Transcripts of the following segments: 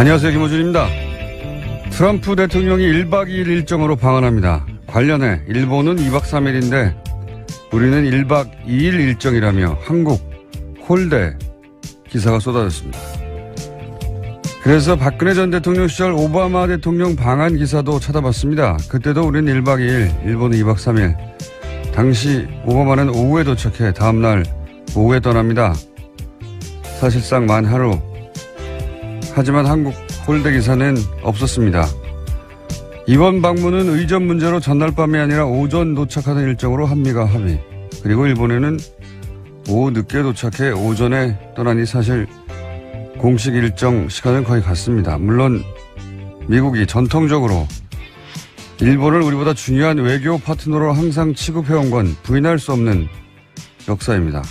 안녕하세요, 김호준입니다. 트럼프 대통령이 1박 2일 일정으로 방한합니다. 관련해 일본은 2박 3일인데 우리는 1박 2일 일정이라며 한국 홀대 기사가 쏟아졌습니다. 그래서 박근혜 전 대통령 시절 오바마 대통령 방한 기사도 찾아봤습니다. 그때도 우리는 1박 2일, 일본은 2박 3일. 당시 오바마는 오후에 도착해 다음날 오후에 떠납니다. 사실상 만 하루. 하지만 한국 홀대 기사는 없었습니다. 이번 방문은 의전 문제로 전날 밤이 아니라 오전 도착하는 일정으로 한미가 합의. 그리고 일본에는 오후 늦게 도착해 오전에 떠나니 사실 공식 일정 시간은 거의 같습니다. 물론 미국이 전통적으로 일본을 우리보다 중요한 외교 파트너로 항상 취급해온 건 부인할 수 없는 역사입니다.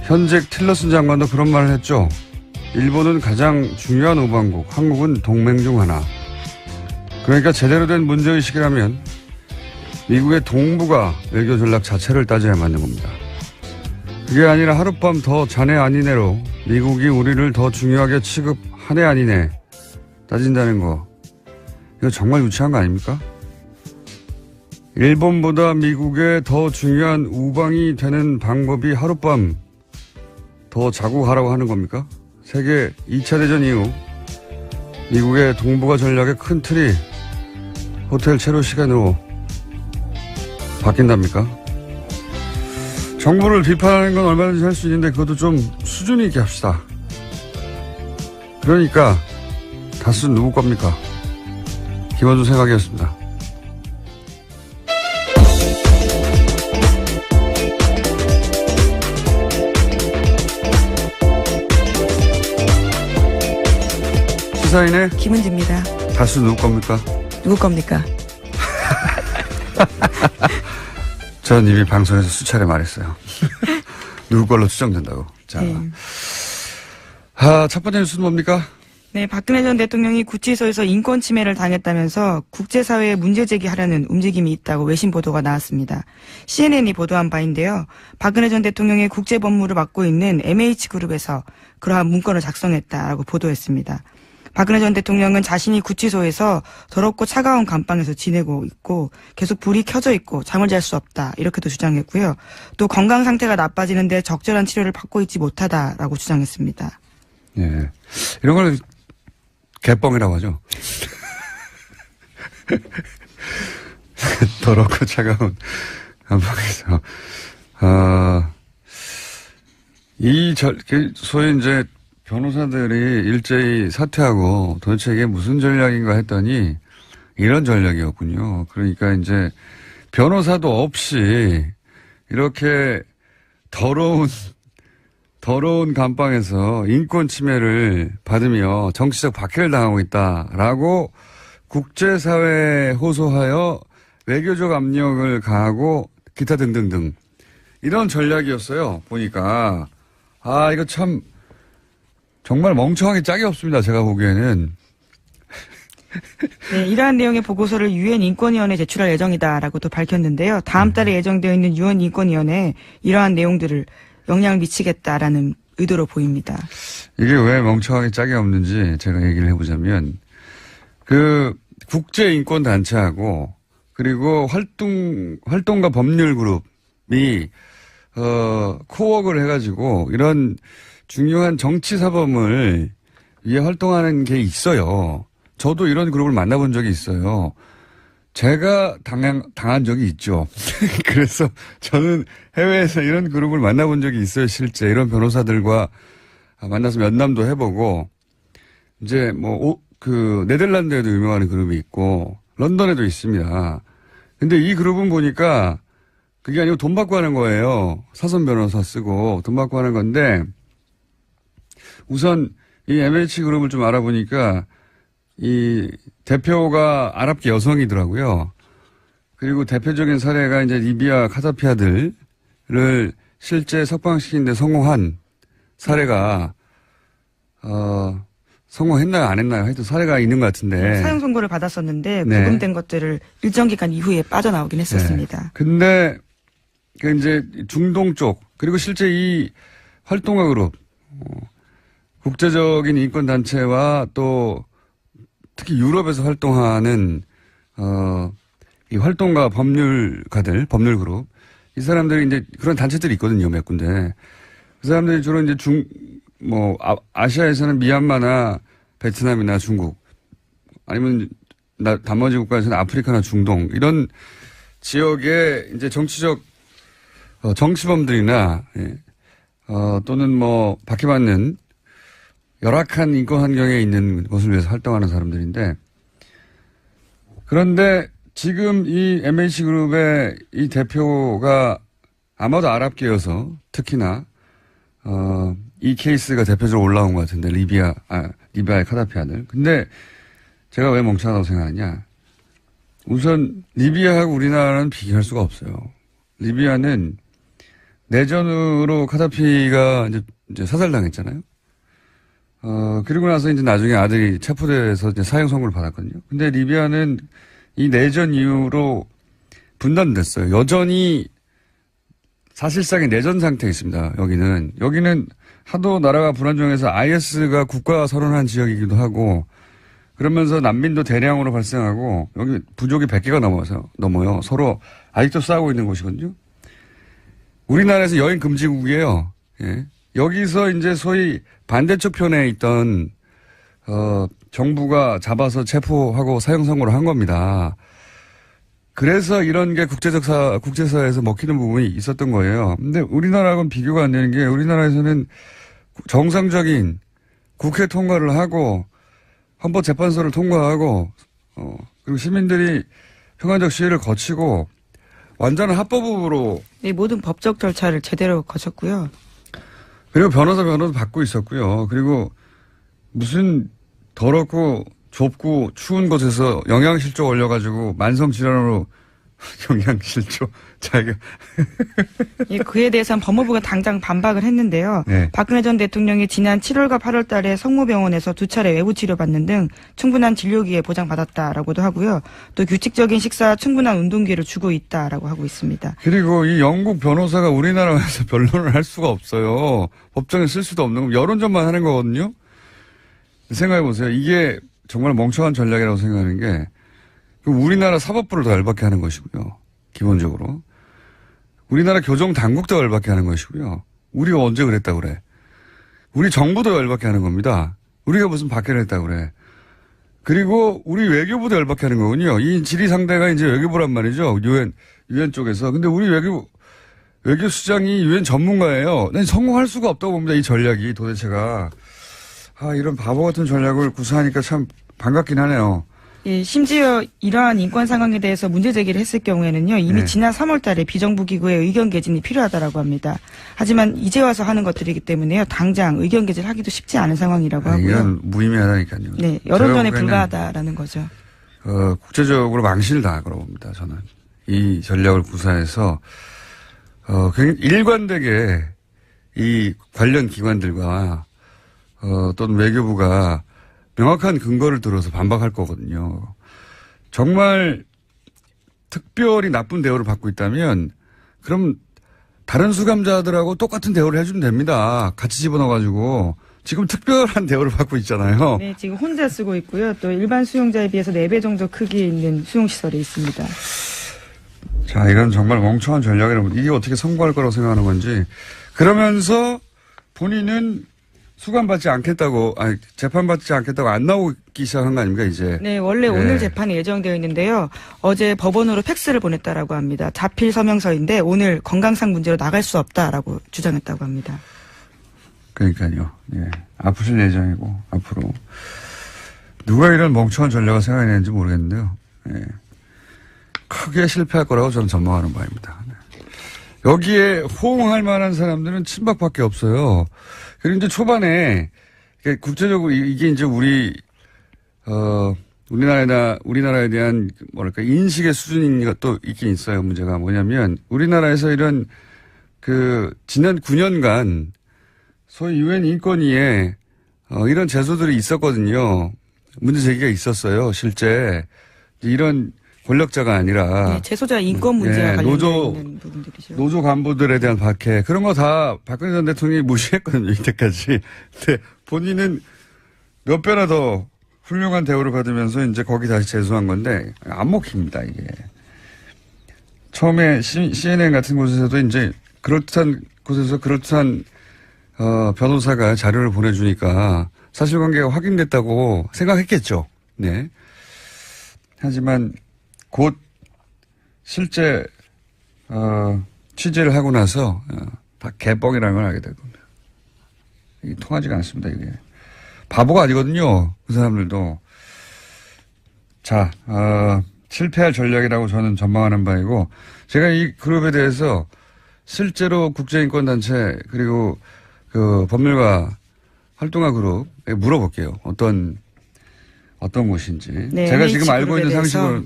현직 틸러슨 장관도 그런 말을 했죠. 일본은 가장 중요한 우방국, 한국은 동맹 중 하나. 그러니까 제대로 된 문제의식이라면 미국의 동북아 외교 전략 자체를 따져야 맞는 겁니다. 그게 아니라 하룻밤 더 자네 아니네로 미국이 우리를 더 중요하게 취급하네 아니네 따진다는 거. 이거 정말 유치한 거 아닙니까? 일본보다 미국에 더 중요한 우방이 되는 방법이 하룻밤 더 자고 가라고 하는 겁니까? 세계 2차 대전 이후 미국의 동북아 전략의 큰 틀이 호텔 체류 시간으로 바뀐답니까? 정부를 비판하는 건 얼마든지 할 수 있는데 그것도 좀 수준 있게 합시다. 그러니까 다수는 누구 겁니까? 김원준 생각이었습니다. 시사인의 김은지입니다. 다수 누구 겁니까? 누구 겁니까? 전 이미 방송에서 수차례 말했어요. 누구 걸로 추정된다고. 자, 네. 첫 번째 뉴스는 뭡니까? 네, 박근혜 전 대통령이 구치소에서 인권 침해를 당했다면서 국제사회에 문제 제기하려는 움직임이 있다고 외신 보도가 나왔습니다. CNN이 보도한 바인데요. 박근혜 전 대통령의 국제법무를 맡고 있는 MH그룹에서 그러한 문건을 작성했다라고 보도했습니다. 박근혜 전 대통령은 자신이 구치소에서 더럽고 차가운 감방에서 지내고 있고 계속 불이 켜져 있고 잠을 잘 수 없다 이렇게도 주장했고요. 또 건강 상태가 나빠지는데 적절한 치료를 받고 있지 못하다라고 주장했습니다. 예, 이런 걸 개뻥이라고 하죠. 더럽고 차가운 감방에서 소위 이제 변호사들이 일제히 사퇴하고 도대체 이게 무슨 전략인가 했더니 이런 전략이었군요. 그러니까 이제 변호사도 없이 이렇게 더러운 감방에서 인권 침해를 받으며 정치적 박해를 당하고 있다라고 국제사회에 호소하여 외교적 압력을 가하고 기타 등등등 이런 전략이었어요. 보니까 이거 참 정말 멍청하게 짝이 없습니다. 제가 보기에는. 네, 이러한 내용의 보고서를 유엔 인권위원회에 제출할 예정이다라고 또 밝혔는데요. 다음 달에 예정되어 있는 유엔 인권위원회에 이러한 내용들을 영향을 미치겠다라는 의도로 보입니다. 이게 왜 멍청하게 짝이 없는지 제가 얘기를 해보자면 그 국제인권단체하고 그리고 활동가 법률그룹이 코웍을 해가지고 이런 중요한 정치사범을 위해 활동하는 게 있어요. 저도 이런 그룹을 만나본 적이 있어요. 제가 당한 적이 있죠. 그래서 저는 해외에서 이런 그룹을 만나본 적이 있어요. 실제 이런 변호사들과 만나서 면담도 해보고 이제 네덜란드에도 유명한 그룹이 있고 런던에도 있습니다. 근데 이 그룹은 보니까 그게 아니고 돈 받고 하는 거예요. 사선 변호사 쓰고 돈 받고 하는 건데 우선 이 MH 그룹을 좀 알아보니까 이 대표가 아랍계 여성이더라고요. 그리고 대표적인 사례가 이제 리비아 카다피아들을 실제 석방시키는데 성공한 사례가 성공했나요 안 했나요? 하여튼 사례가 있는 것 같은데. 사형 선고를 받았었는데 네. 구금된 것들을 일정 기간 이후에 빠져나오긴 했었습니다. 네. 근데 그 이제 중동 쪽 그리고 실제 이 활동가 그룹 국제적인 인권단체와 또 특히 유럽에서 활동하는, 이 활동가 법률가들, 법률그룹, 이 사람들이 이제 그런 단체들이 있거든요, 몇 군데. 그 사람들이 주로 이제 아시아에서는 미얀마나 베트남이나 중국, 아니면 나머지 국가에서는 아프리카나 중동, 이런 지역의 이제 정치범들이나, 예, 또는 박해받는 열악한 인권 환경에 있는 것을 위해서 활동하는 사람들인데, 그런데 지금 이 MH그룹의 이 대표가 아마도 아랍계여서 특히나, 이 케이스가 대표적으로 올라온 것 같은데, 리비아의 카다피 아들. 근데 제가 왜 멍청하다고 생각하냐. 우선, 리비아하고 우리나라는 비교할 수가 없어요. 리비아는 내전으로 카다피가 이제 사살당했잖아요. 그리고 나서 이제 나중에 아들이 체포돼서 이제 사형 선고를 받았거든요. 근데 리비아는 이 내전 이후로 분단됐어요. 여전히 사실상의 내전 상태에 있습니다. 여기는 하도 나라가 불안정해서 IS가 국가 선언한 지역이기도 하고, 그러면서 난민도 대량으로 발생하고, 여기 부족이 100개가 넘어요. 서로 아직도 싸우고 있는 곳이거든요. 우리나라에서 여행 금지국이에요. 예. 여기서 이제 소위 반대쪽 편에 있던, 정부가 잡아서 체포하고 사형 선고를 한 겁니다. 그래서 이런 게 국제사회에서 먹히는 부분이 있었던 거예요. 근데 우리나라하고는 비교가 안 되는 게, 우리나라에서는 정상적인 국회 통과를 하고, 헌법재판소를 통과하고, 그리고 시민들이 평화적 시위를 거치고, 완전한 합법으로. 네, 모든 법적 절차를 제대로 거쳤고요. 그리고 변호사도 받고 있었고요. 그리고 무슨 더럽고 좁고 추운 곳에서 영양실조 올려가지고 만성질환으로 영양실조 자기가. 예, 그에 대해서는 법무부가 당장 반박을 했는데요. 네. 박근혜 전 대통령이 지난 7월과 8월 달에 성모병원에서 2차례 외부 치료받는 등 충분한 진료기회 보장받았다라고도 하고요. 또 규칙적인 식사, 충분한 운동기회를 주고 있다라고 하고 있습니다. 그리고 이 영국 변호사가 우리나라에서 변론을 할 수가 없어요. 법정에 쓸 수도 없는 거, 여론전만 하는 거거든요. 생각해보세요. 이게 정말 멍청한 전략이라고 생각하는 게, 우리나라 사법부를 더 열받게 하는 것이고요. 기본적으로. 우리나라 교정 당국도 열받게 하는 것이고요. 우리가 언제 그랬다고 그래. 우리 정부도 열받게 하는 겁니다. 우리가 무슨 박해를 했다고 그래. 그리고 우리 외교부도 열받게 하는 거군요. 이 질의 상대가 이제 외교부란 말이죠. 유엔 쪽에서. 근데 우리 외교수장이 유엔 전문가예요. 난 성공할 수가 없다고 봅니다. 이 전략이 도대체가. 이런 바보 같은 전략을 구사하니까 참 반갑긴 하네요. 예, 심지어 이러한 인권 상황에 대해서 문제 제기를 했을 경우에는요, 이미 네. 지난 3월 달에 비정부 기구의 의견 개진이 필요하다라고 합니다. 하지만 이제 와서 하는 것들이기 때문에요, 당장 의견 개진을 하기도 쉽지 않은 상황이라고 하고요. 이건 무의미하다니까요. 네, 여론전에 불과하다라는 거죠. 국제적으로 망신을 당할 거라고 봅니다, 저는. 이 전략을 구사해서, 굉장히 일관되게 이 관련 기관들과, 또는 외교부가 명확한 근거를 들어서 반박할 거거든요. 정말 특별히 나쁜 대우를 받고 있다면 그럼 다른 수감자들하고 똑같은 대우를 해주면 됩니다. 같이 집어넣어가지고. 지금 특별한 대우를 받고 있잖아요. 네, 지금 혼자 쓰고 있고요. 또 일반 수용자에 비해서 4배 정도 크기에 있는 수용시설이 있습니다. 자, 이건 정말 멍청한 전략이라면 이게 어떻게 성공할 거라고 생각하는 건지. 그러면서 본인은 수감받지 않겠다고, 재판받지 않겠다고 안 나오기 시작한 거 아닙니까, 이제? 네, 원래 오늘 재판이 예정되어 있는데요. 어제 법원으로 팩스를 보냈다라고 합니다. 자필 서명서인데 오늘 건강상 문제로 나갈 수 없다라고 주장했다고 합니다. 그러니까요. 예. 아프실 예정이고, 앞으로. 누가 이런 멍청한 전략을 생각해냈는지 모르겠는데요. 예. 크게 실패할 거라고 저는 전망하는 바입니다. 네. 여기에 호응할 만한 사람들은 친박밖에 없어요. 그리고 이제 초반에, 국제적으로 이게 이제 우리나라에 대한, 인식의 수준이 또 있긴 있어요. 문제가 뭐냐면, 우리나라에서 이런, 지난 9년간, 소위 유엔 인권위에, 이런 제소들이 있었거든요. 문제 제기가 있었어요. 실제. 이런 권력자가 아니라 네, 재소자 인권 문제와 예, 관련된 있는 부분들이죠. 노조 간부들에 대한 박해 그런 거 다 박근혜 전 대통령이 무시했거든요. 이때까지. 근데 본인은 몇 배나 더 훌륭한 대우를 받으면서 이제 거기 다시 재수한 건데 안 먹힙니다. 이게. 처음에 CNN 같은 곳에서도 이제 그럴듯한 곳에서 그럴듯한 변호사가 자료를 보내주니까 사실관계가 확인됐다고 생각했겠죠. 네. 하지만 곧 실제 취재를 하고 나서 다 개뻥이라는 걸 알게 될 겁니다. 이게 통하지가 않습니다. 이게 바보가 아니거든요. 그 사람들도. 자, 실패할 전략이라고 저는 전망하는 바이고 제가 이 그룹에 대해서 실제로 국제인권단체 그리고 그 법률가 활동가 그룹에 물어볼게요. 어떤 곳인지. 네, 제가 지금 알고 있는 대해서,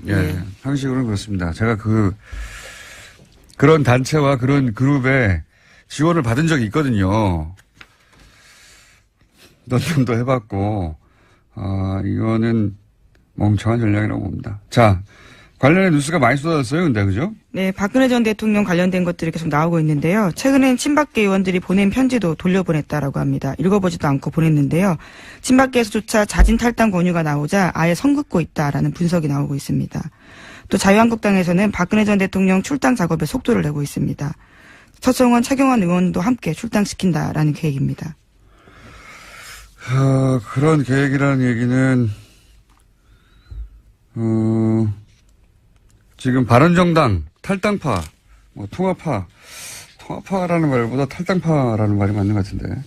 상식으로는 그렇습니다. 제가 그런 단체와 그런 그룹에 지원을 받은 적이 있거든요. 논문도 해봤고, 이거는 멍청한 전략이라고 봅니다. 자, 관련해 뉴스가 많이 쏟아졌어요, 근데, 그죠? 네, 박근혜 전 대통령 관련된 것들이 계속 나오고 있는데요. 최근엔 친박계 의원들이 보낸 편지도 돌려보냈다라고 합니다. 읽어보지도 않고 보냈는데요. 친박계에서조차 자진 탈당 권유가 나오자 아예 선긋고 있다라는 분석이 나오고 있습니다. 또 자유한국당에서는 박근혜 전 대통령 출당 작업에 속도를 내고 있습니다. 서청원, 최경환 의원도 함께 출당시킨다라는 계획입니다. 그런 계획이라는 얘기는, 지금 바른정당, 탈당파, 통합파라는 말보다 탈당파라는 말이 맞는 것 같은데,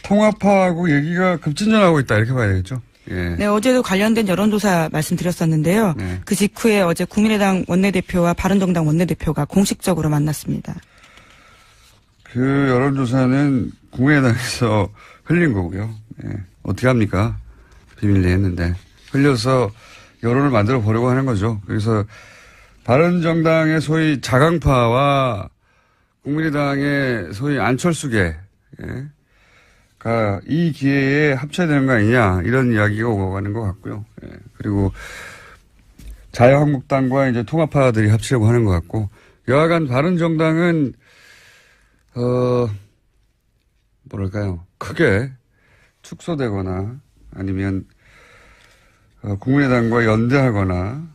통합파하고 얘기가 급진전하고 있다, 이렇게 봐야 되겠죠? 예. 네, 어제도 관련된 여론조사 말씀드렸었는데요. 네. 그 직후에 어제 국민의당 원내대표와 바른정당 원내대표가 공식적으로 만났습니다. 그 여론조사는 국민의당에서 흘린 거고요. 예. 어떻게 합니까? 비밀리에 했는데. 흘려서 여론을 만들어 보려고 하는 거죠. 그래서 바른정당의 소위 자강파와 국민의당의 소위 안철수계, 이 기회에 합쳐야 되는 거 아니냐, 이런 이야기가 오고 가는 것 같고요. 예. 그리고 자유한국당과 이제 통합파들이 합치려고 하는 것 같고, 여하간 바른정당은, 크게 축소되거나 아니면, 국민의당과 연대하거나,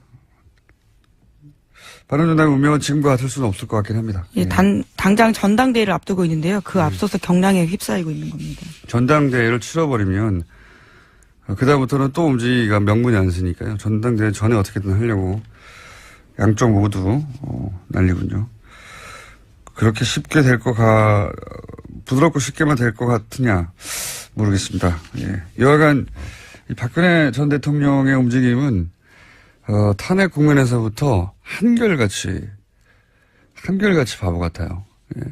바른정당의 운명은 지금과 같을 수는 없을 것 같긴 합니다. 예, 당장 전당대회를 앞두고 있는데요. 그 앞서서 경랑에 휩싸이고 있는 겁니다. 전당대회를 치러버리면 그다음부터는 또 움직이기가 명분이 안 쓰니까요. 전당대회 전에 어떻게든 하려고 양쪽 모두 난리군요. 그렇게 쉽게 부드럽고 쉽게만 될 것 같으냐 모르겠습니다. 예. 여하간 이 박근혜 전 대통령의 움직임은 탄핵 국면에서부터 한결같이 바보 같아요. 예.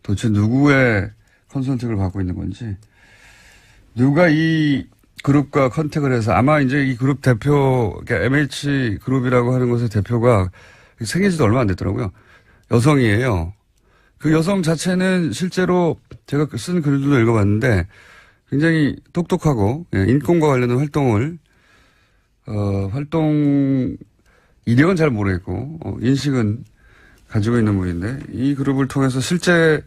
도대체 누구의 컨설팅을 받고 있는 건지, 누가 이 그룹과 컨택을 해서 아마 이제 이 그룹 대표, 그러니까 MH 그룹이라고 하는 것의 대표가 생기지도 얼마 안 됐더라고요. 여성이에요. 그 여성 자체는 실제로 제가 쓴 글도 읽어봤는데 굉장히 똑똑하고, 예, 인권과 관련된 활동 이력은 잘 모르겠고, 인식은 가지고 있는 분인데, 이 그룹을 통해서 실제,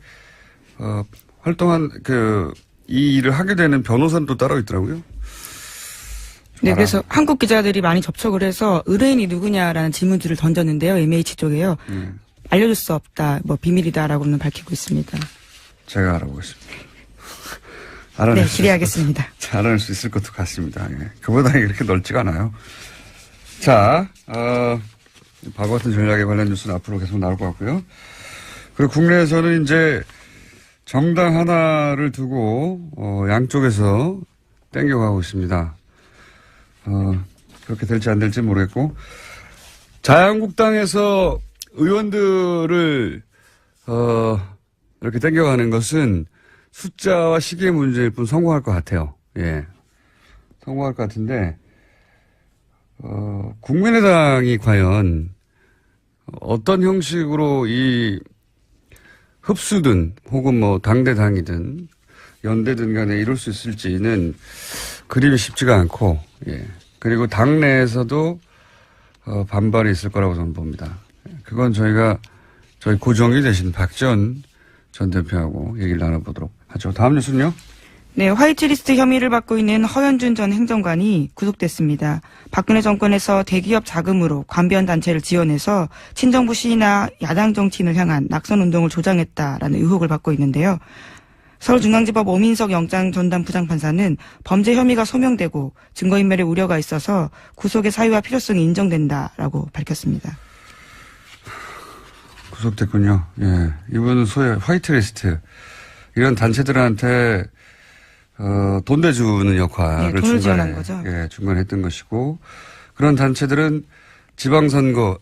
이 일을 하게 되는 변호사는 또 따로 있더라고요. 네, 그래서 한국 기자들이 많이 접촉을 해서 의뢰인이 누구냐라는 질문들을 던졌는데요. MH 쪽에요. 알려줄 수 없다, 비밀이다라고는 밝히고 있습니다. 제가 알아보겠습니다. 네, 기대하겠습니다. 알아낼 수 있을 것도 같습니다. 예. 그보다 그렇게 넓지가 않아요. 자, 바보 같은 전략에 관련 뉴스는 앞으로 계속 나올 것 같고요. 그리고 국내에서는 이제 정당 하나를 두고, 양쪽에서 땡겨가고 있습니다. 그렇게 될지 안 될지 모르겠고, 자유한국당에서 의원들을, 이렇게 땡겨가는 것은 숫자와 시기의 문제일 뿐 성공할 것 같아요. 예. 성공할 것 같은데, 국민의당이 과연 어떤 형식으로 이 흡수든 혹은 당대당이든 연대든 간에 이룰 수 있을지는 그림이 쉽지가 않고, 예. 그리고 당 내에서도 반발이 있을 거라고 저는 봅니다. 그건 저희 고정이 되신 박지원 전 대표하고 얘기를 나눠보도록 하죠. 다음 뉴스는요? 네, 화이트리스트 혐의를 받고 있는 허현준 전 행정관이 구속됐습니다. 박근혜 정권에서 대기업 자금으로 관변 단체를 지원해서 친정부 시위나 야당 정치인을 향한 낙선 운동을 조장했다라는 의혹을 받고 있는데요. 서울중앙지법 오민석 영장 전담 부장판사는 범죄 혐의가 소명되고 증거인멸의 우려가 있어서 구속의 사유와 필요성이 인정된다라고 밝혔습니다. 구속됐군요. 예. 이분은 소위 화이트리스트. 이런 단체들한테, 돈 대주는 역할을 네, 돈을 지원한 거죠. 예, 중간에 했던 것이고, 그런 단체들은 지방선거는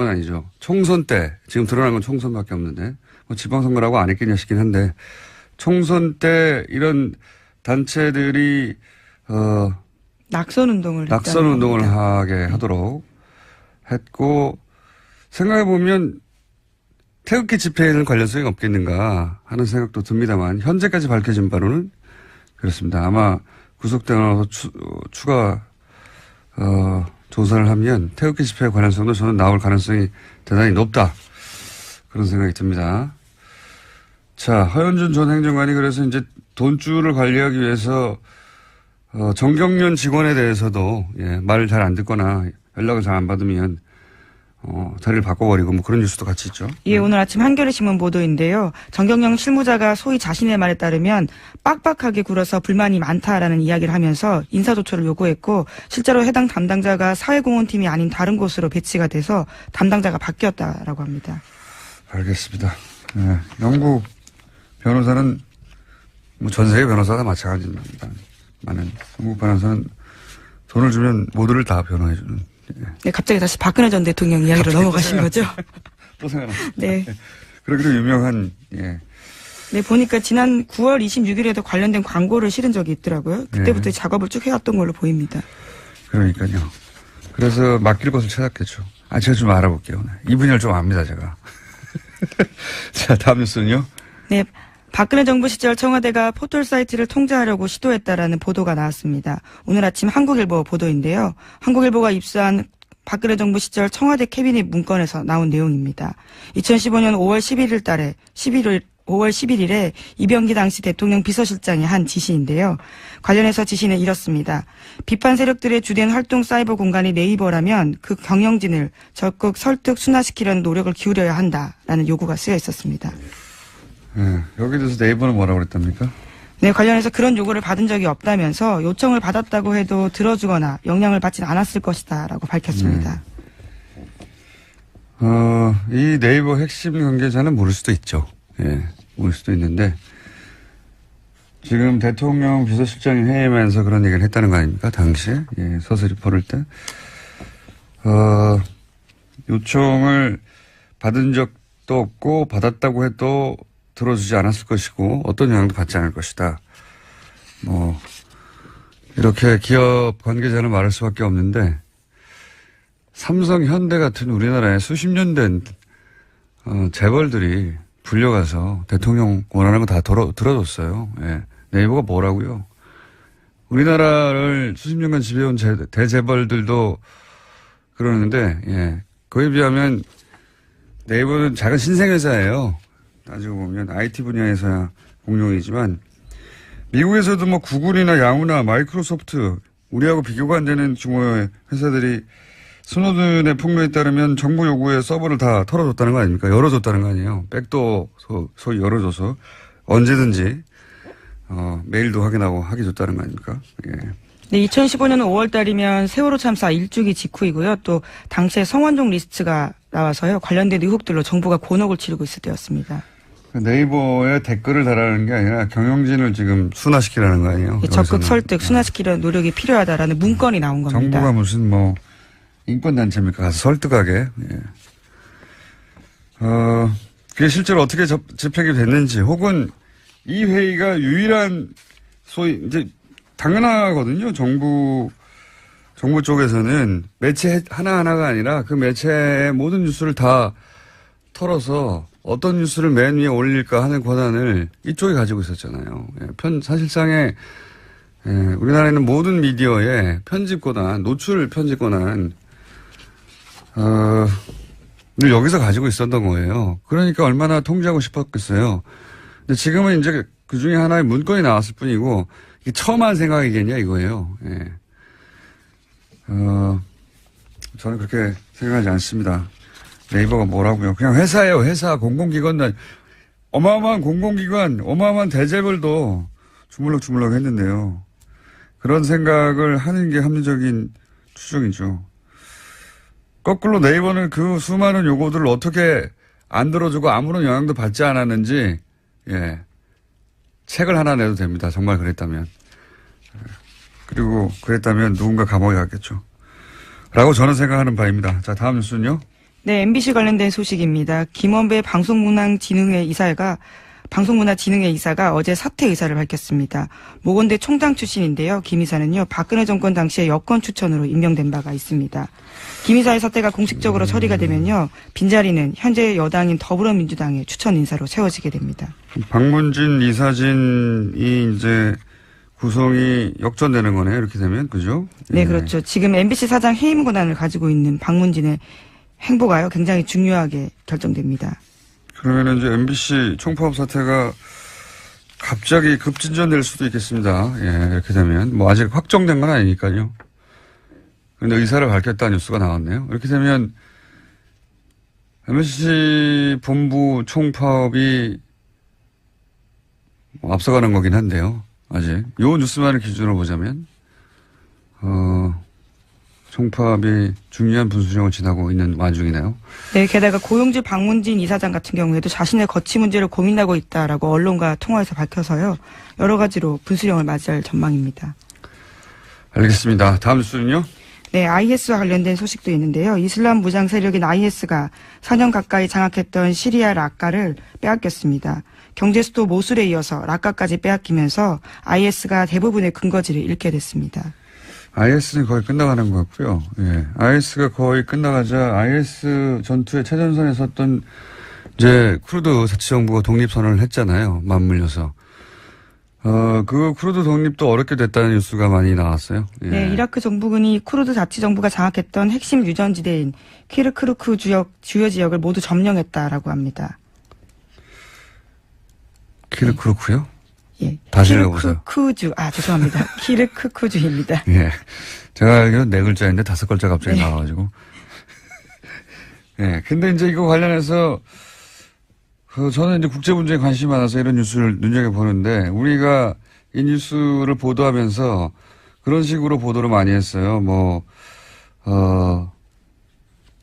아니죠. 총선 때, 지금 드러난 건 총선밖에 없는데, 뭐 지방선거라고 안 했겠냐 싶긴 한데, 총선 때 이런 단체들이, 낙선 운동을 하게 하도록 했고, 생각해보면, 태극기 집회에는 관련성이 없겠는가 하는 생각도 듭니다만 현재까지 밝혀진 바로는 그렇습니다. 아마 구속되고 나서 추가 조사를 하면 태극기 집회의 관련성도 저는 나올 가능성이 대단히 높다. 그런 생각이 듭니다. 자, 허현준 전 행정관이 그래서 이제 돈줄을 관리하기 위해서 정경련 직원에 대해서도 말을 잘 안 듣거나 연락을 잘 안 받으면 자리를 바꿔버리고 뭐 그런 뉴스도 같이 있죠. 예, 오늘 아침 한겨레신문 보도인데요. 정경영 실무자가 소위 자신의 말에 따르면 빡빡하게 굴어서 불만이 많다라는 이야기를 하면서 인사조처를 요구했고 실제로 해당 담당자가 사회공헌팀이 아닌 다른 곳으로 배치가 돼서 담당자가 바뀌었다라고 합니다. 알겠습니다. 네, 영국 변호사는 뭐 전 세계 변호사가 마찬가지입니다. 많은 영국 변호사는 돈을 주면 모두를 다 변호해주는. 네, 갑자기 다시 박근혜 전 대통령 이야기로 넘어가신 거죠? 또 생각났어요. 네. 그러기로 유명한, 네, 보니까 지난 9월 26일에도 관련된 광고를 실은 적이 있더라고요. 그때부터 작업을 쭉 해왔던 걸로 보입니다. 그러니까요. 그래서 맡길 것을 찾았겠죠. 제가 좀 알아볼게요. 이 분야를 좀 압니다, 제가. 자, 다음 뉴스는요? 네. 박근혜 정부 시절 청와대가 포털 사이트를 통제하려고 시도했다라는 보도가 나왔습니다. 오늘 아침 한국일보 보도인데요. 한국일보가 입수한 박근혜 정부 시절 청와대 캐비닛 문건에서 나온 내용입니다. 2015년 5월 11일에 이병기 당시 대통령 비서실장이 한 지시인데요. 관련해서 지시는 이렇습니다. 비판 세력들의 주된 활동 사이버 공간이 네이버라면 그 경영진을 적극 설득 순화시키려는 노력을 기울여야 한다라는 요구가 쓰여 있었습니다. 네, 여기 대해서 네이버는 뭐라고 그랬답니까? 네, 관련해서 그런 요구를 받은 적이 없다면서 요청을 받았다고 해도 들어주거나 영향을 받진 않았을 것이다라고 밝혔습니다. 이 네이버 핵심 관계자는 모를 수도 있죠. 예, 모를 수도 있는데 지금 대통령 비서실장이 회의하면서 그런 얘기를 했다는 거 아닙니까? 당시에 서슬이 퍼를 때 요청을 받은 적도 없고 받았다고 해도 들어주지 않았을 것이고 어떤 영향도 받지 않을 것이다. 뭐 이렇게 기업 관계자는 말할 수밖에 없는데 삼성, 현대 같은 우리나라에 수십 년 된 재벌들이 불려가서 대통령 원하는 거 다 들어줬어요. 예. 네이버가 뭐라고요? 우리나라를 수십 년간 지배해온 대재벌들도 그러는데 그에 비하면 네이버는 작은 신생회사예요. 따지고 보면 IT 분야에서야 공룡이지만 미국에서도 뭐 구글이나 야후나 마이크로소프트 우리하고 비교가 안 되는 규모의 회사들이 스노든의 폭로에 따르면 정부 요구에 서버를 다 털어줬다는 거 아닙니까? 열어줬다는 거 아니에요. 백도 소위 열어줘서 언제든지 메일도 확인하고 하게 줬다는 거 아닙니까? 예. 네, 2015년 5월 달이면 세월호 참사 1주기 직후이고요. 또 당시에 성완종 리스트가 나와서요. 관련된 의혹들로 정부가 곤혹을 치르고 있을 때였습니다. 네이버에 댓글을 달라는 게 아니라 경영진을 지금 순화시키라는 거 아니에요? 적극 설득, 순화시키려는 노력이 필요하다라는 문건이 나온 겁니다. 정부가 무슨 뭐 인권단체입니까? 가서 설득하게. 그게 실제로 어떻게 집행이 됐는지 혹은 이 회의가 유일한 소위 이제 당연하거든요. 정부 쪽에서는 매체 하나하나가 아니라 그 매체의 모든 뉴스를 다 털어서 어떤 뉴스를 맨 위에 올릴까 하는 권한을 이쪽이 가지고 있었잖아요. 사실상의 예, 우리나라에 있는 모든 미디어의 편집권한, 노출 편집권한, 늘 여기서 가지고 있었던 거예요. 그러니까 얼마나 통제하고 싶었겠어요. 근데 지금은 이제 그 중에 하나의 문건이 나왔을 뿐이고, 이게 처음 한 생각이겠냐 이거예요. 예. 저는 그렇게 생각하지 않습니다. 네이버가 뭐라고요. 그냥 회사예요. 회사, 공공기관, 어마어마한 공공기관, 어마어마한 대재벌도 주물럭주물럭 했는데요. 그런 생각을 하는 게 합리적인 추정이죠. 거꾸로 네이버는 그 수많은 요구들을 어떻게 안 들어주고 아무런 영향도 받지 않았는지, 예. 책을 하나 내도 됩니다. 정말 그랬다면. 그리고 그랬다면 누군가 감옥에 갔겠죠. 라고 저는 생각하는 바입니다. 자, 다음 뉴스는요. 네, MBC 관련된 소식입니다. 김원배 방송문화진흥회 이사가 어제 사퇴 의사를 밝혔습니다. 모건대 총장 출신인데요. 김 이사는요, 박근혜 정권 당시에 여권 추천으로 임명된 바가 있습니다. 김 이사의 사퇴가 공식적으로 처리가 되면요, 빈자리는 현재 여당인 더불어민주당의 추천 인사로 채워지게 됩니다. 박문진, 이사진이 이제 구성이 역전되는 거네요. 이렇게 되면, 그죠? 네, 그렇죠. 지금 MBC 사장 해임 권한을 가지고 있는 박문진의 행보가요, 굉장히 중요하게 결정됩니다. 그러면 이제 MBC 총파업 사태가 갑자기 급진전될 수도 있겠습니다. 예, 이렇게 되면. 뭐 아직 확정된 건 아니니까요. 그런데 의사를 밝혔다는 뉴스가 나왔네요. 이렇게 되면 MBC 본부 총파업이 뭐 앞서가는 거긴 한데요. 아직. 요 뉴스만을 기준으로 보자면, 총파업이 중요한 분수령을 지나고 있는 와중이네요. 네, 게다가 고용주 박문진 이사장 같은 경우에도 자신의 거취 문제를 고민하고 있다라고 언론과 통화에서 밝혀서요. 여러 가지로 분수령을 맞이할 전망입니다. 알겠습니다. 다음 뉴스는요? 네, IS와 관련된 소식도 있는데요. 이슬람 무장 세력인 IS가 4년 가까이 장악했던 시리아 라카를 빼앗겼습니다. 경제 수도 모술에 이어서 라카까지 빼앗기면서 IS가 대부분의 근거지를 잃게 됐습니다. IS는 거의 끝나가는 것 같고요. 예. IS가 거의 끝나가자 IS 전투의 최전선에 섰던 이제 쿠르드 자치정부가 독립선언을 했잖아요. 맞물려서. 그 쿠르드 독립도 어렵게 됐다는 뉴스가 많이 나왔어요. 예. 네, 이라크 정부군이 쿠르드 자치정부가 장악했던 핵심 유전지대인 키르크루크 주요 지역을 모두 점령했다라고 합니다. 키르크루크요? 예. 다시 읽어보세요. 키르크쿠주. 죄송합니다. 키르크쿠주입니다. 예. 제가 알기로는 4글자인데 5글자 갑자기 나와가지고. 예. 근데 이제 이거 관련해서, 저는 이제 국제 문제에 관심이 많아서 이런 뉴스를 눈여겨보는데, 우리가 이 뉴스를 보도하면서 그런 식으로 보도를 많이 했어요.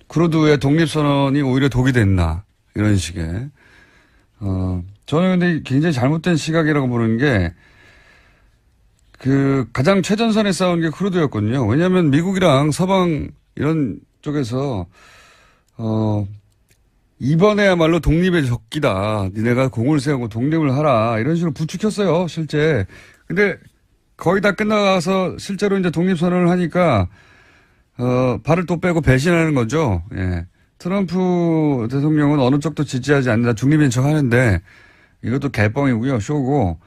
쿠르드의 독립선언이 오히려 독이 됐나. 이런 식의. 저는 근데 굉장히 잘못된 시각이라고 보는 게, 가장 최전선에 싸운 게 쿠르드였거든요. 왜냐하면 미국이랑 서방 이런 쪽에서, 이번에야말로 독립의 적기다. 니네가 공을 세우고 독립을 하라. 이런 식으로 부추겼어요, 실제. 근데 거의 다 끝나가서 실제로 이제 독립선언을 하니까, 발을 또 빼고 배신하는 거죠. 예. 트럼프 대통령은 어느 쪽도 지지하지 않는다. 중립인 척 하는데, 이것도 개뻥이고요. 쇼고.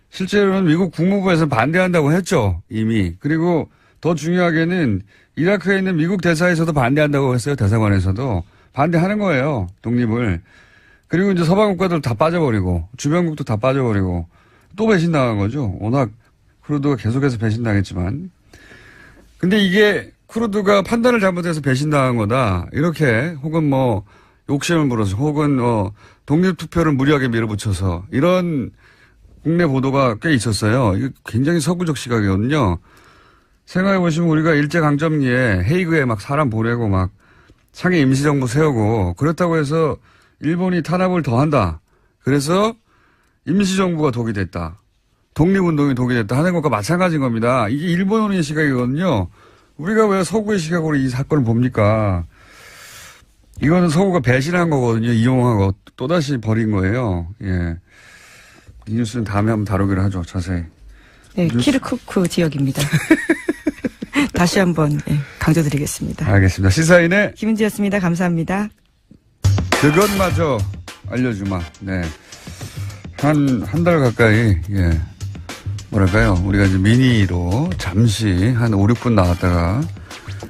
실제로는 미국 국무부에서 반대한다고 했죠. 이미. 그리고 더 중요하게는 이라크에 있는 미국 대사에서도 반대한다고 했어요. 대사관에서도. 반대하는 거예요. 독립을. 그리고 이제 서방 국가들 다 빠져버리고 주변국도 다 빠져버리고 또 배신당한 거죠. 워낙 쿠르드가 계속해서 배신당했지만. 근데 이게 쿠르드가 판단을 잘못해서 배신당한 거다. 이렇게 혹은 욕심을 부려서 혹은 독립투표를 무리하게 밀어붙여서 이런 국내 보도가 꽤 있었어요. 이거 굉장히 서구적 시각이거든요. 생각해보시면 우리가 일제강점기에 헤이그에 막 사람 보내고 막 상해 임시정부 세우고 그렇다고 해서 일본이 탄압을 더 한다. 그래서 임시정부가 독이 됐다. 독립운동이 독이 됐다 하는 것과 마찬가지인 겁니다. 이게 일본의 시각이거든요. 우리가 왜 서구의 시각으로 이 사건을 봅니까? 이거는 서구가 배신한 거거든요. 이용하고 또다시 버린 거예요. 예. 이 뉴스는 다음에 한번 다루기로 하죠. 자세히. 네, 키르크쿠 지역입니다. 다시 한번 강조드리겠습니다. 알겠습니다. 시사인의 김은지였습니다. 감사합니다. 그것마저 알려주마. 네. 한 달 가까이, 예. 뭐랄까요. 우리가 이제 미니로 잠시 한 5, 6분 나왔다가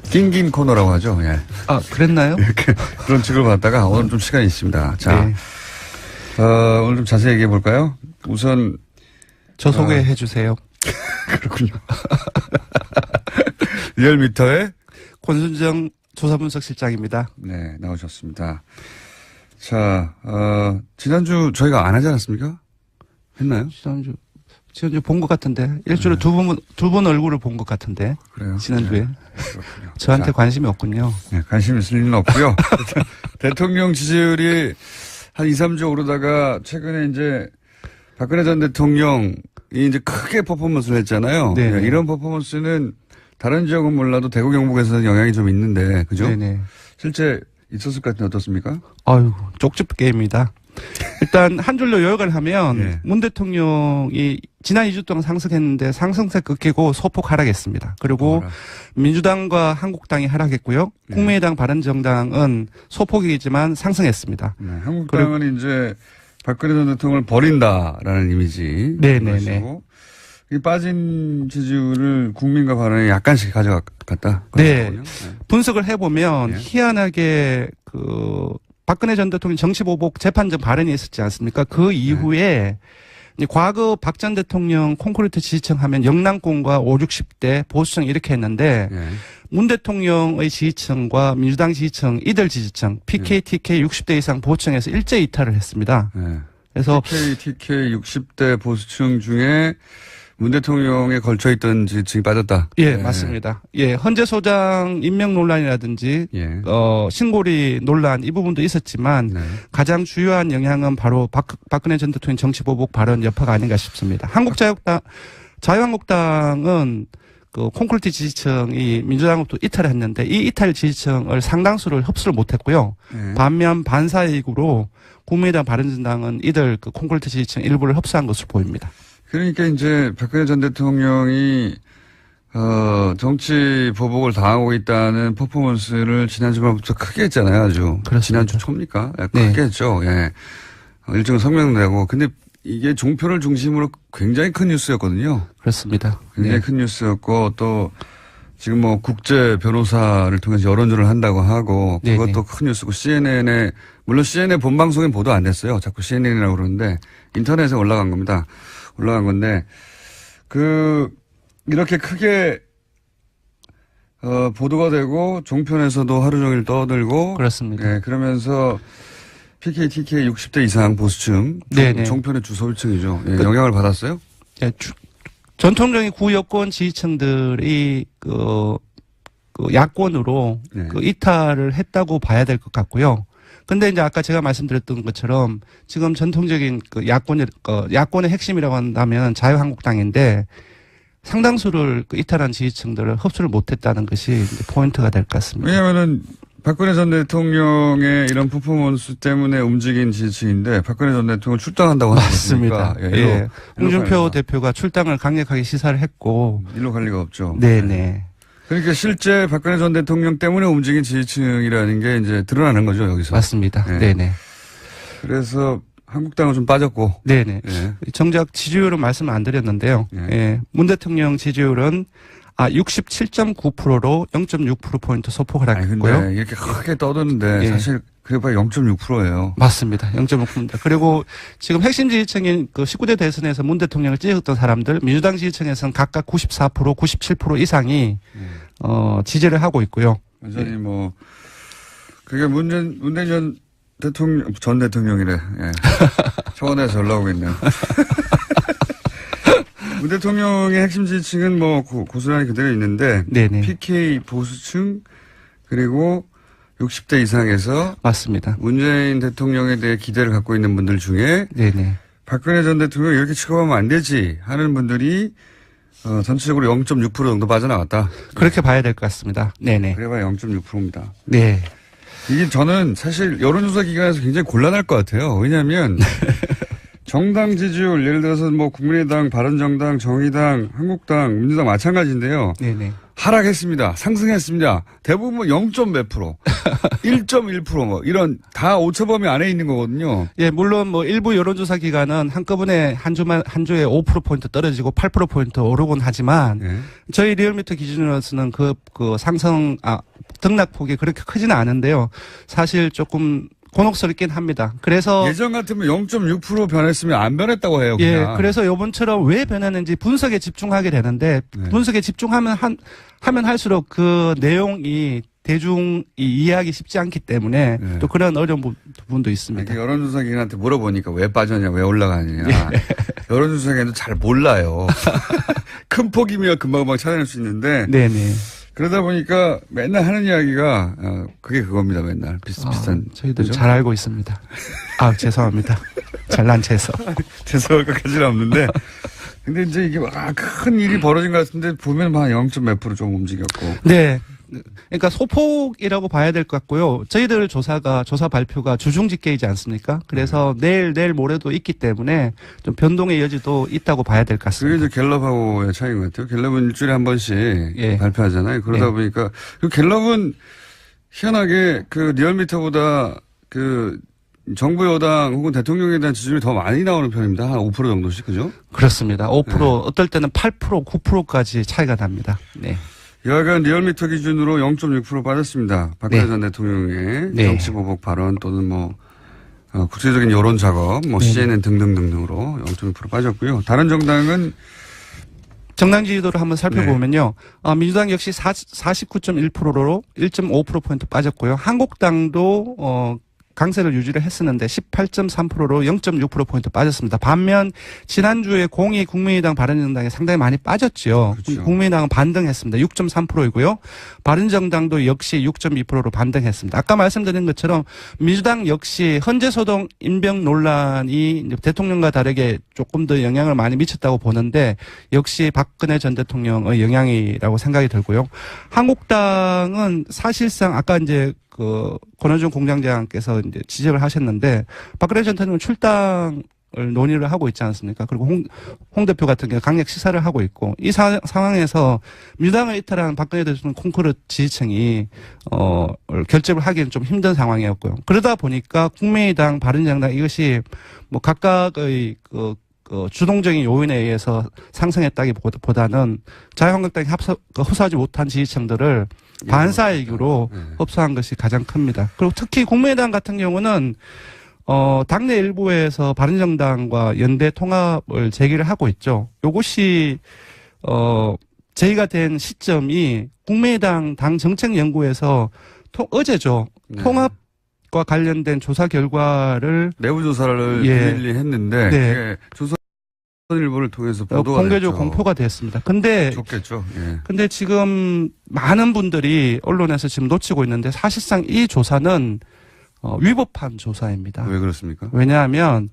낑긴 코너라고 하죠. 예. 아, 그랬나요? 이렇게 그런 취급을 받다가 오늘 좀 시간이 있습니다. 자, 네. 오늘 좀 자세히 얘기해 볼까요? 우선 저 소개해 주세요. 그렇군요. 리얼미터의 권순정 조사분석실장입니다. 네, 나오셨습니다. 자, 지난주 저희가 안 하지 않았습니까? 했나요? 지난주 본 것 같은데 일주일에 두 번 얼굴을 본 것 같은데. 그래요. 지난주에. 네, 그렇군요. 저한테 자, 관심이 없군요. 네, 관심 있을 일은 없고요. 대통령 지지율이 한 2, 3주 오르다가 최근에 이제 박근혜 전 대통령이 이제 크게 퍼포먼스를 했잖아요. 네네. 네, 이런 퍼포먼스는 다른 지역은 몰라도 대구 경북에서는 영향이 좀 있는데, 그죠? 네네. 실제 있었을 것 같은데 어떻습니까? 아유, 쪽집 게임입니다. 일단 한 줄로 요약을 하면 네. 문 대통령이 지난 2주 동안 상승했는데 상승세 끊기고 소폭 하락했습니다. 그리고 민주당과 한국당이 하락했고요. 네. 국민의당 바른정당은 소폭이지만 상승했습니다. 네, 한국당은 이제 박근혜 전 대통령을 버린다라는 이미지. 네네네. 이 빠진 지지율을 국민과 반응이 약간씩 가져갔다. 네. 네. 분석을 해보면 네. 희한하게 박근혜 전 대통령 정치보복 재판정 발언이 있었지 않습니까? 그 이후에 이제 과거 박 전 대통령 콘크리트 지지층 하면 영남권과 5, 60대 보수층 이렇게 했는데 네. 문 대통령의 지지층과 민주당 지지층, 이들 지지층, PK, TK 60대 이상 보수층에서 일제 이탈을 했습니다. 네. 그래서 TK 60대 보수층 중에 문 대통령에 걸쳐있던 지지층이 빠졌다. 예, 맞습니다. 예, 헌재 소장 임명 논란이라든지 예. 신고리 논란 이 부분도 있었지만 네. 가장 주요한 영향은 바로 박근혜 전 대통령 정치보복 발언 여파가 아닌가 싶습니다. 자유한국당은 콘크리트 지지층이 민주당으로부터 이탈했는데 이 이탈 지지층을 상당수를 흡수를 못했고요. 네. 반면 반사이익으로 국민의당 바른정당은 이들 콘크리트 지지층 일부를 흡수한 것으로 보입니다. 그러니까 이제 박근혜 전 대통령이 정치 보복을 당하고 있다는 퍼포먼스를 지난 주말부터 크게 했잖아요, 아주. 그렇습니다. 지난주 초입니까? 예, 네. 크게 했죠. 예. 일정 성명내고. 근데 이게 종편을 중심으로 굉장히 큰 뉴스였거든요. 그렇습니다. 굉장히 큰 뉴스였고 또 지금 뭐 국제 변호사를 통해서 여론조를 한다고 하고 그것도 큰 뉴스고 CNN에 물론 CNN 본방송엔 보도 안 됐어요. 자꾸 CNN이라고 그러는데 인터넷에 올라간 겁니다. 올라간 건데 이렇게 크게 보도가 되고 종편에서도 하루 종일 떠들고 그렇습니다. 예, 그러면서 PK, TK 60대 이상 보수층 종편의 주소율층이죠. 예, 영향을 받았어요? 예, 전통적인 구여권 지지층들이 야권으로 네. 이탈을 했다고 봐야 될 것 같고요. 근데 이제 아까 제가 말씀드렸던 것처럼 지금 전통적인 야권의 핵심이라고 한다면 자유한국당인데 상당수를 이탈한 지지층들을 흡수를 못했다는 것이 이제 포인트가 될 것 같습니다. 왜냐하면은 박근혜 전 대통령의 이런 퍼포먼스 때문에 움직인 지지층인데 박근혜 전 대통령 출당한다고 맞습니다. 하니까 예. 홍준표 대표가 출당을 강력하게 시사를 했고 일로 갈 리가 없죠. 네네. 그러니까 실제 박근혜 전 대통령 때문에 움직인 지지층이라는 게 이제 드러나는 거죠, 여기서. 맞습니다. 네. 네네. 그래서 한국당은 좀 빠졌고. 네네. 예. 정작 지지율은 말씀을 안 드렸는데요. 예. 예. 문 대통령 지지율은 67.9%로 0.6%포인트 소폭 하락했고요. 근데 이렇게 크게 떠드는데 예. 사실 그게 바로 0.6%예요. 맞습니다. 0.6%입니다. 그리고 지금 핵심 지지층인 19대 대선에서 문 대통령을 찍었던 사람들, 민주당 지지층에서는 각각 94%, 97% 이상이 지지를 하고 있고요. 완전히 그게 문대전 대통령, 전 대통령이래. 예. 청와대에서 연락 오겠네요. 문 대통령의 핵심 지지층은 고스란히 그대로 있는데, 네네. PK 보수층, 그리고 60대 이상에서 맞습니다. 문재인 대통령에 대해 기대를 갖고 있는 분들 중에, 네네. 박근혜 전 대통령 이렇게 취급하면 안 되지 하는 분들이, 전체적으로 0.6% 정도 빠져나갔다. 그렇게 봐야 될 것 같습니다. 네네. 그래봐야 0.6%입니다. 네. 이게 저는 사실 여론조사 기관에서 굉장히 곤란할 것 같아요. 왜냐하면 정당 지지율 예를 들어서 국민의당, 바른정당, 정의당, 한국당, 민주당 마찬가지인데요. 네네. 하락했습니다. 상승했습니다. 대부분 뭐 0. 몇 프로, 1.1% 뭐 이런 다 오차범위 안에 있는 거거든요. 예, 물론 뭐 일부 여론조사 기관은 한꺼번에 한 주에 5%포인트 떨어지고 8%포인트 오르곤 하지만 예. 저희 리얼미터 기준으로서는 그 등락폭이 그렇게 크지는 않은데요. 사실 조금 곤혹스럽긴 합니다. 그래서 예전 같으면 0.6% 변했으면 안 변했다고 해요. 예, 그냥. 그래서 요번처럼 왜 변했는지 분석에 집중하게 되는데 네. 분석에 집중하면 하면 할수록 그 내용이 대중이 이해하기 쉽지 않기 때문에 네. 또 그런 어려운 부분도 있습니다. 이렇게 여론조사 기관한테 물어보니까 왜 빠졌냐, 왜 올라가느냐. 여론조사 기관도 잘 몰라요. 큰 폭이면 금방금방 찾아낼 수 있는데. 네네. 그러다 보니까 맨날 하는 이야기가 그게 그겁니다. 맨날 비슷비슷한. 저희도 그죠? 잘 알고 있습니다. 죄송합니다. 잘난 체서. 죄송할 것까지는 없는데. 근데 이제 이게 큰 일이 벌어진 것 같은데 보면 한 0. 몇 프로 좀 움직였고. 네. 그러니까 소폭이라고 봐야 될 것 같고요. 저희들 조사 발표가 주중 집계이지 않습니까? 그래서 내일 모레도 있기 때문에 좀 변동의 여지도 있다고 봐야 될 것 그게 같습니다. 이제 갤럽하고의 차이인 것 같아요. 갤럽은 일주일에 한 번씩 예. 발표하잖아요. 그러다 예. 보니까 그 갤럽은 희한하게 그 리얼미터보다 그 정부 여당 혹은 대통령에 대한 지지율이 더 많이 나오는 편입니다. 한 5% 정도씩, 그죠? 그렇습니다. 5% 네. 어떨 때는 8%, 9%까지 차이가 납니다. 네. 여하간 리얼미터 기준으로 0.6% 빠졌습니다. 박근혜 네. 전 대통령의 네. 정치보복 발언 또는 뭐 국제적인 여론 작업, 뭐 네. CNN 등등등으로 0.6% 빠졌고요. 다른 정당은 정당 지지도를 한번 살펴보면요. 민주당 역시 49.1%로 1.5%포인트 빠졌고요. 한국당도 강세를 유지를 했었는데 18.3%로 0.6%포인트 빠졌습니다. 반면 지난주에 공이 국민의당 바른정당에 상당히 많이 빠졌죠. 그렇죠. 국민의당은 반등했습니다. 6.3%이고요. 바른정당도 역시 6.2%로 반등했습니다. 아까 말씀드린 것처럼 민주당 역시 헌재소동 임병 논란이 이제 대통령과 다르게 조금 더 영향을 많이 미쳤다고 보는데 역시 박근혜 전 대통령의 영향이라고 생각이 들고요. 한국당은 사실상 아까 이제 권오중 공장장께서 이제 지적을 하셨는데 박근혜 전 대통령 출당을 논의를 하고 있지 않습니까? 그리고 홍 대표 같은 경우 강력 시사를 하고 있고 이 상황에서 민주당을 이탈한 박근혜 대통령 콩쿠르 지지층이 결집을 하기는 좀 힘든 상황이었고요. 그러다 보니까 국민의당, 바른정당 이것이 뭐 각각의 주동적인 요인에 의해서 상승했다기보다는 자유한국당이 흡수하지 못한 지지층들을 반사이익으로 흡수한 것이 가장 큽니다. 그리고 특히 국민의당 같은 경우는 당내 일부에서 바른정당과 연대 통합을 제기를 하고 있죠. 이것이 제의가 된 시점이 국민의당 당 정책연구에서 어제죠. 네. 통합과 관련된 조사 결과를 내부 조사를 예. 비밀리 했는데 네. 그게 조선일보를 통해서 보도가 공개적으로 됐죠. 공표가 됐습니다. 근데 좋겠죠. 예. 근데 지금 많은 분들이 언론에서 지금 놓치고 있는데 사실상 이 조사는 위법한 조사입니다. 왜 그렇습니까? 왜냐하면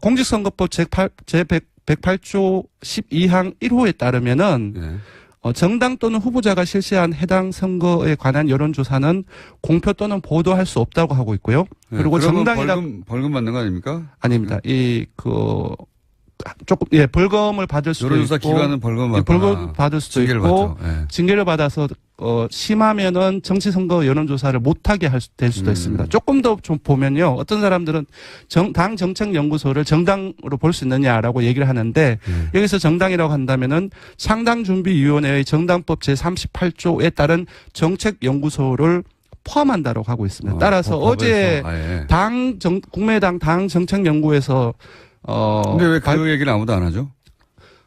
공직선거법 제108조 12항 1호에 따르면은 예. 정당 또는 후보자가 실시한 해당 선거에 관한 여론조사는 공표 또는 보도할 수 없다고 하고 있고요. 예. 그리고 그러면 정당이라 벌금 받는 거 아닙니까? 아닙니다. 벌금을 받을 수도 여론조사 있고 기관은 벌금 받거나 벌금 받을 수도 징계를 있고 받죠. 예. 징계를 받아서 심하면은 정치선거 여론조사를 못하게 될 수도 있습니다. 조금 더 좀 보면요. 어떤 사람들은 당 정책연구소를 정당으로 볼 수 있느냐라고 얘기를 하는데 여기서 정당이라고 한다면은 상당준비위원회의 정당법 제38조에 따른 정책연구소를 포함한다고 하고 있습니다. 따라서 어제 국민의당 당 정책연구에서 근데 왜 그 얘기를 아무도 안 하죠?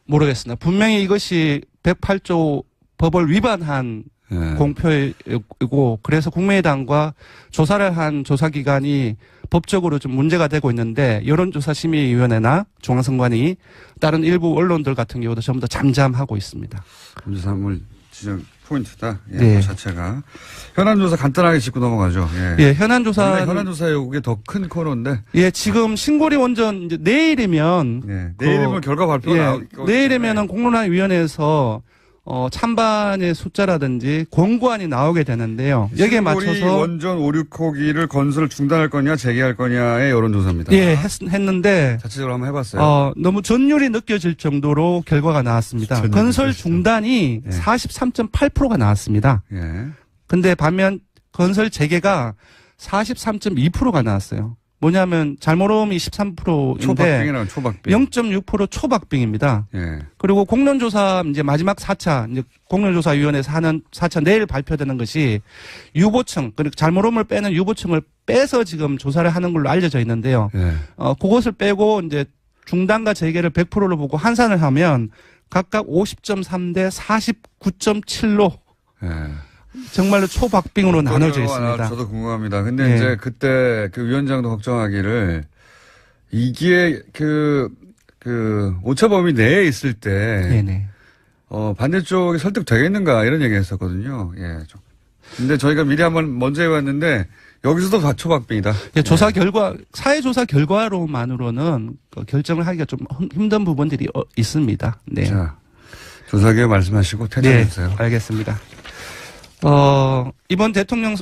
모르겠습니다. 분명히 이것이 108조 법을 위반한 예. 공표이고 그래서 국민의당과 조사를 한 조사기관이 법적으로 좀 문제가 되고 있는데 여론조사심의위원회나 중앙선관위 다른 일부 언론들 같은 경우도 전부 다 잠잠하고 있습니다. 검사물 지적 포인트다. 예, 네. 그 자체가. 현안조사 간단하게 짚고 넘어가죠. 예. 예, 현안조사. 현안조사에 이게 더 큰 코너인데. 예, 지금 신고리 원전 이제 내일이면. 예. 내일이면 결과 발표가 나올 거예요. 내일이면은 공론화위원회에서 찬반의 숫자라든지 공고안이 나오게 되는데요. 여기에 맞춰서 원전 5, 6호기를 건설 중단할 거냐 재개할 거냐의 여론조사입니다. 예, 했는데 자체적으로 한번 해봤어요. 너무 전율이 느껴질 정도로 결과가 나왔습니다. 건설 중단이 예. 43.8%가 나왔습니다. 예. 근데 반면 건설 재개가 43.2%가 나왔어요. 뭐냐면 잘못음이 13%인데 초박빙이라는 초박빙. 0.6% 초박빙입니다. 예. 그리고 공론조사 이제 마지막 4차 이제 공론조사위원회에서 하는 4차 내일 발표되는 것이 유보층 그리고 잘못음을 빼는 유보층을 빼서 지금 조사를 하는 걸로 알려져 있는데요. 예. 그것을 빼고 이제 중단과 재개를 100%로 보고 환산을 하면 각각 50.3 대 49.7로 예. 정말로 초박빙으로 나눠져 있습니다. 저도 궁금합니다. 근데 네. 이제 그때 그 위원장도 걱정하기를 이게 오차범위 내에 있을 때 네네. 반대쪽이 설득되겠는가 이런 얘기 했었거든요. 예. 근데 저희가 미리 한번 먼저 해봤는데 여기서도 초박빙이다. 예, 조사 결과, 사회조사 결과로만으로는 결정을 하기가 좀 힘든 부분들이 있습니다. 네. 자, 조사기에 말씀하시고 퇴장해주세요. 네, 알겠습니다. 이번 대통령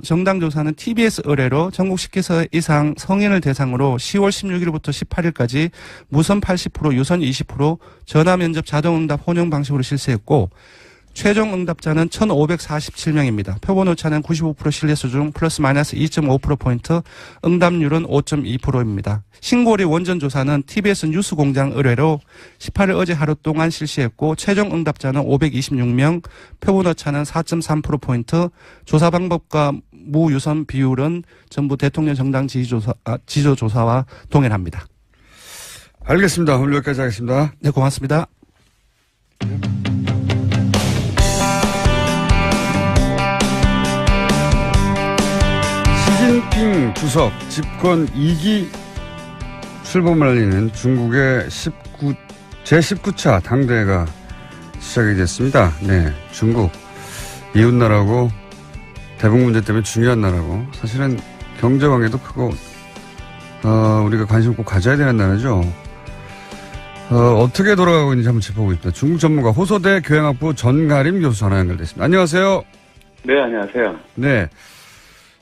정당 조사는 TBS 의뢰로 전국 10개서 이상 성인을 대상으로 10월 16일부터 18일까지 무선 80%, 유선 20%, 전화 면접 자동응답 혼용 방식으로 실시했고 최종 응답자는 1,547명입니다. 표본 오차는 95% 신뢰 수준 플러스 마이너스 2.5%포인트, 응답률은 5.2%입니다. 신고리 원전 조사는 TBS 뉴스공장 의뢰로 18일 어제 하루 동안 실시했고 최종 응답자는 526명, 표본 오차는 4.3%포인트, 조사 방법과 무유선 비율은 전부 대통령 정당 지지조사와 동일합니다. 알겠습니다. 오늘 여기까지 하겠습니다. 네, 고맙습니다. 시진핑 주석 집권 2기 출범을 알리는 중국의 제19차 당대회가 시작이 됐습니다. 네, 중국 이웃나라고 대북 문제 때문에 중요한 나라고 사실은 경제관계도 크고 우리가 관심 꼭 가져야 되는 나라죠. 어떻게 돌아가고 있는지 한번 짚어보겠습니다. 중국 전문가 호서대 교양학부 전가림 교수 전화 연결됐습니다. 안녕하세요. 네, 안녕하세요. 네.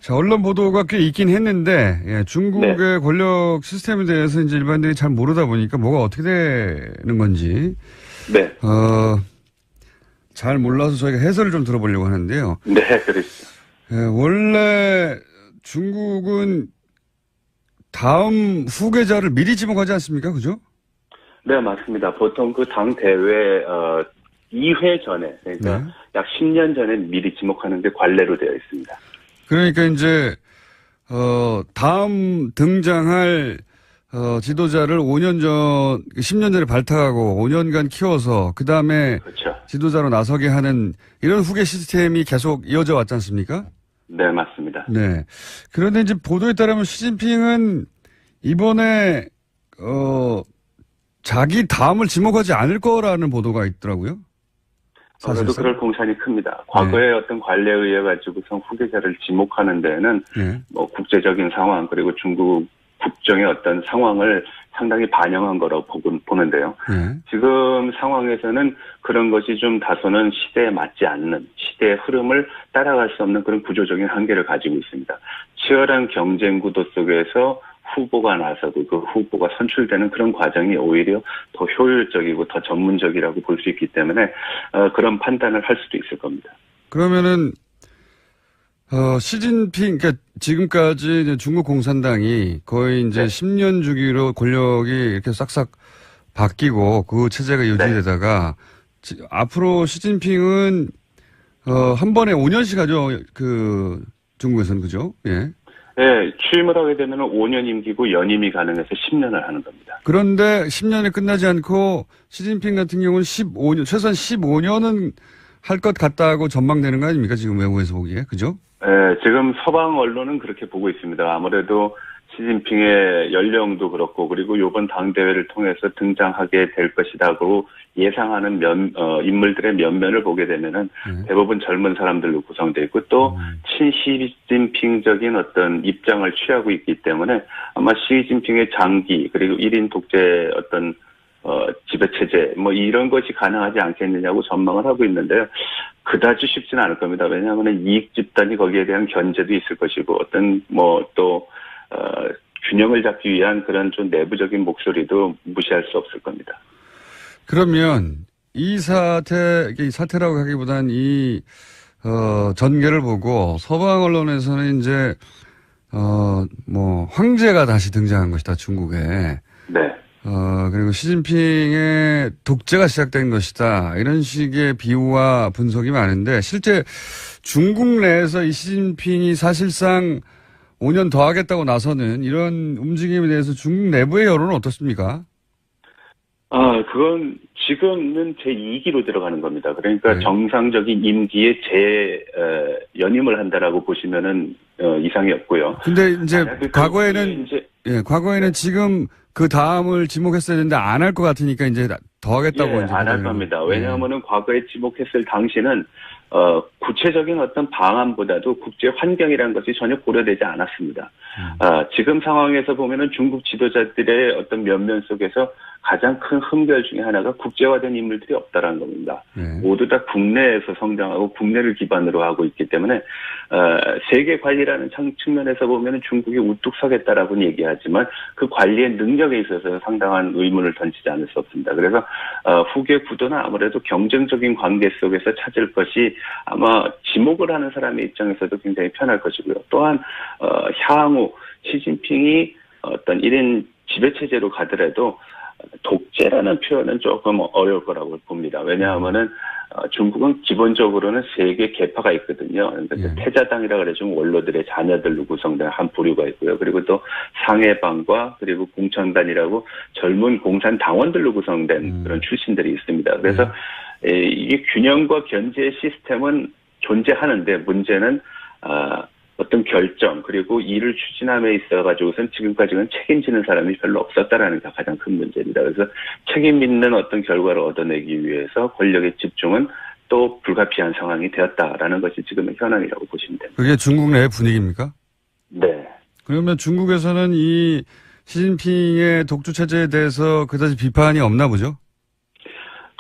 자, 언론 보도가 꽤 있긴 했는데, 예, 중국의 네. 권력 시스템에 대해서 이제 일반인들이 잘 모르다 보니까 뭐가 어떻게 되는 건지, 네. 잘 몰라서 저희가 해설을 좀 들어보려고 하는데요. 네, 그렇죠. 예, 원래 중국은 다음 후계자를 미리 지목하지 않습니까? 그죠? 네, 맞습니다. 보통 그 당 대회 2회 전에, 그러니까 네. 약 10년 전에 미리 지목하는 게 관례로 되어 있습니다. 그러니까 이제, 다음 등장할, 지도자를 10년 전에 발탁하고 5년간 키워서 그 다음에 그렇죠. 지도자로 나서게 하는 이런 후계 시스템이 계속 이어져 왔지 않습니까? 네, 맞습니다. 네. 그런데 이제 보도에 따르면 시진핑은 이번에, 자기 다음을 지목하지 않을 거라는 보도가 있더라고요. 그래도 그럴 공산이 큽니다. 과거에 어떤 관례에 의해 가지고선 후계자를 지목하는 데에는 네. 뭐 국제적인 상황 그리고 중국 국정의 어떤 상황을 상당히 반영한 거라고 보는데요. 네. 지금 상황에서는 그런 것이 좀 다소는 시대에 맞지 않는 시대의 흐름을 따라갈 수 없는 그런 구조적인 한계를 가지고 있습니다. 치열한 경쟁 구도 속에서 후보가 나서고 그 후보가 선출되는 그런 과정이 오히려 더 효율적이고 더 전문적이라고 볼 수 있기 때문에 그런 판단을 할 수도 있을 겁니다. 그러면은 시진핑 그러니까 지금까지 이제 중국 공산당이 거의 이제 10년 주기로 권력이 이렇게 싹싹 바뀌고 그 체제가 유지되다가 앞으로 시진핑은 한 번에 5년씩 하죠. 그 중국에서는 그죠? 예. 네, 취임을 하게 되면 5년 임기고 연임이 가능해서 10년을 하는 겁니다. 그런데 10년에 끝나지 않고 시진핑 같은 경우는 15년, 최소한 15년은 할 것 같다고 전망되는 거 아닙니까? 지금 외국에서 보기에. 그죠? 네, 지금 서방 언론은 그렇게 보고 있습니다. 아무래도 시진핑의 연령도 그렇고 그리고 이번 당대회를 통해서 등장하게 될 것이라고 예상하는 인물들의 면면을 보게 되면은 대부분 젊은 사람들로 구성되어 있고 또 친시진핑적인 어떤 입장을 취하고 있기 때문에 아마 시진핑의 장기 그리고 1인 독재 어떤 지배체제, 뭐 이런 것이 가능하지 않겠느냐고 전망을 하고 있는데요. 그다지 쉽지는 않을 겁니다. 왜냐하면 이익 집단이 거기에 대한 견제도 있을 것이고, 어떤 균형을 잡기 위한 그런 좀 내부적인 목소리도 무시할 수 없을 겁니다. 그러면 이 사태라고 하기보단 전개를 보고 서방 언론에서는 이제, 황제가 다시 등장한 것이다, 중국에. 네. 그리고 시진핑의 독재가 시작된 것이다. 이런 식의 비유와 분석이 많은데, 실제 중국 내에서 이 시진핑이 사실상 5년 더 하겠다고 나서는 이런 움직임에 대해서 중국 내부의 여론은 어떻습니까? 그건 지금은 제2기로 들어가는 겁니다. 그러니까 네. 정상적인 임기에 연임을 한다라고 보시면은 이상이 없고요. 근데 이제 과거에는 네. 지금 그 다음을 지목했어야 되는데 안 할 것 같으니까 이제 더 하겠다고 이제 안 할 겁니다. 왜냐하면은 과거에 지목했을 당시는 구체적인 어떤 방안보다도 국제 환경이라는 것이 전혀 고려되지 않았습니다. 지금 상황에서 보면은 중국 지도자들의 어떤 면면 속에서 가장 큰 흠결 중에 하나가 국제화된 인물들이 없다라는 겁니다. 네. 모두 다 국내에서 성장하고 국내를 기반으로 하고 있기 때문에 세계 관리라는 측면에서 보면은 중국이 우뚝 서겠다라고는 얘기하지만 그 관리의 능력에 있어서 상당한 의문을 던지지 않을 수 없습니다. 그래서 후계 구도는 아무래도 경쟁적인 관계 속에서 찾을 것이 아마 지목을 하는 사람의 입장에서도 굉장히 편할 것이고요. 또한 향후 시진핑이 어떤 1인 지배체제로 가더라도 독재라는 표현은 조금 어려울 거라고 봅니다. 왜냐하면은 중국은 기본적으로는 세 개 계파가 있거든요. 그러니까 태자당이라고 그래서 원로들의 자녀들로 구성된 한 부류가 있고요. 그리고 또 상해방과 그리고 공천단이라고 젊은 공산당원들로 구성된 그런 출신들이 있습니다. 그래서 이게 균형과 견제 시스템은 존재하는데 문제는 어떤 결정 그리고 일을 추진함에 있어가지고선 지금까지는 책임지는 사람이 별로 없었다라는 게 가장 큰 문제입니다. 그래서 책임 있는 어떤 결과를 얻어내기 위해서 권력의 집중은 또 불가피한 상황이 되었다라는 것이 지금의 현황이라고 보시면 됩니다. 그게 중국 내 분위기입니까? 네. 그러면 중국에서는 이 시진핑의 독주 체제에 대해서 그다지 비판이 없나 보죠?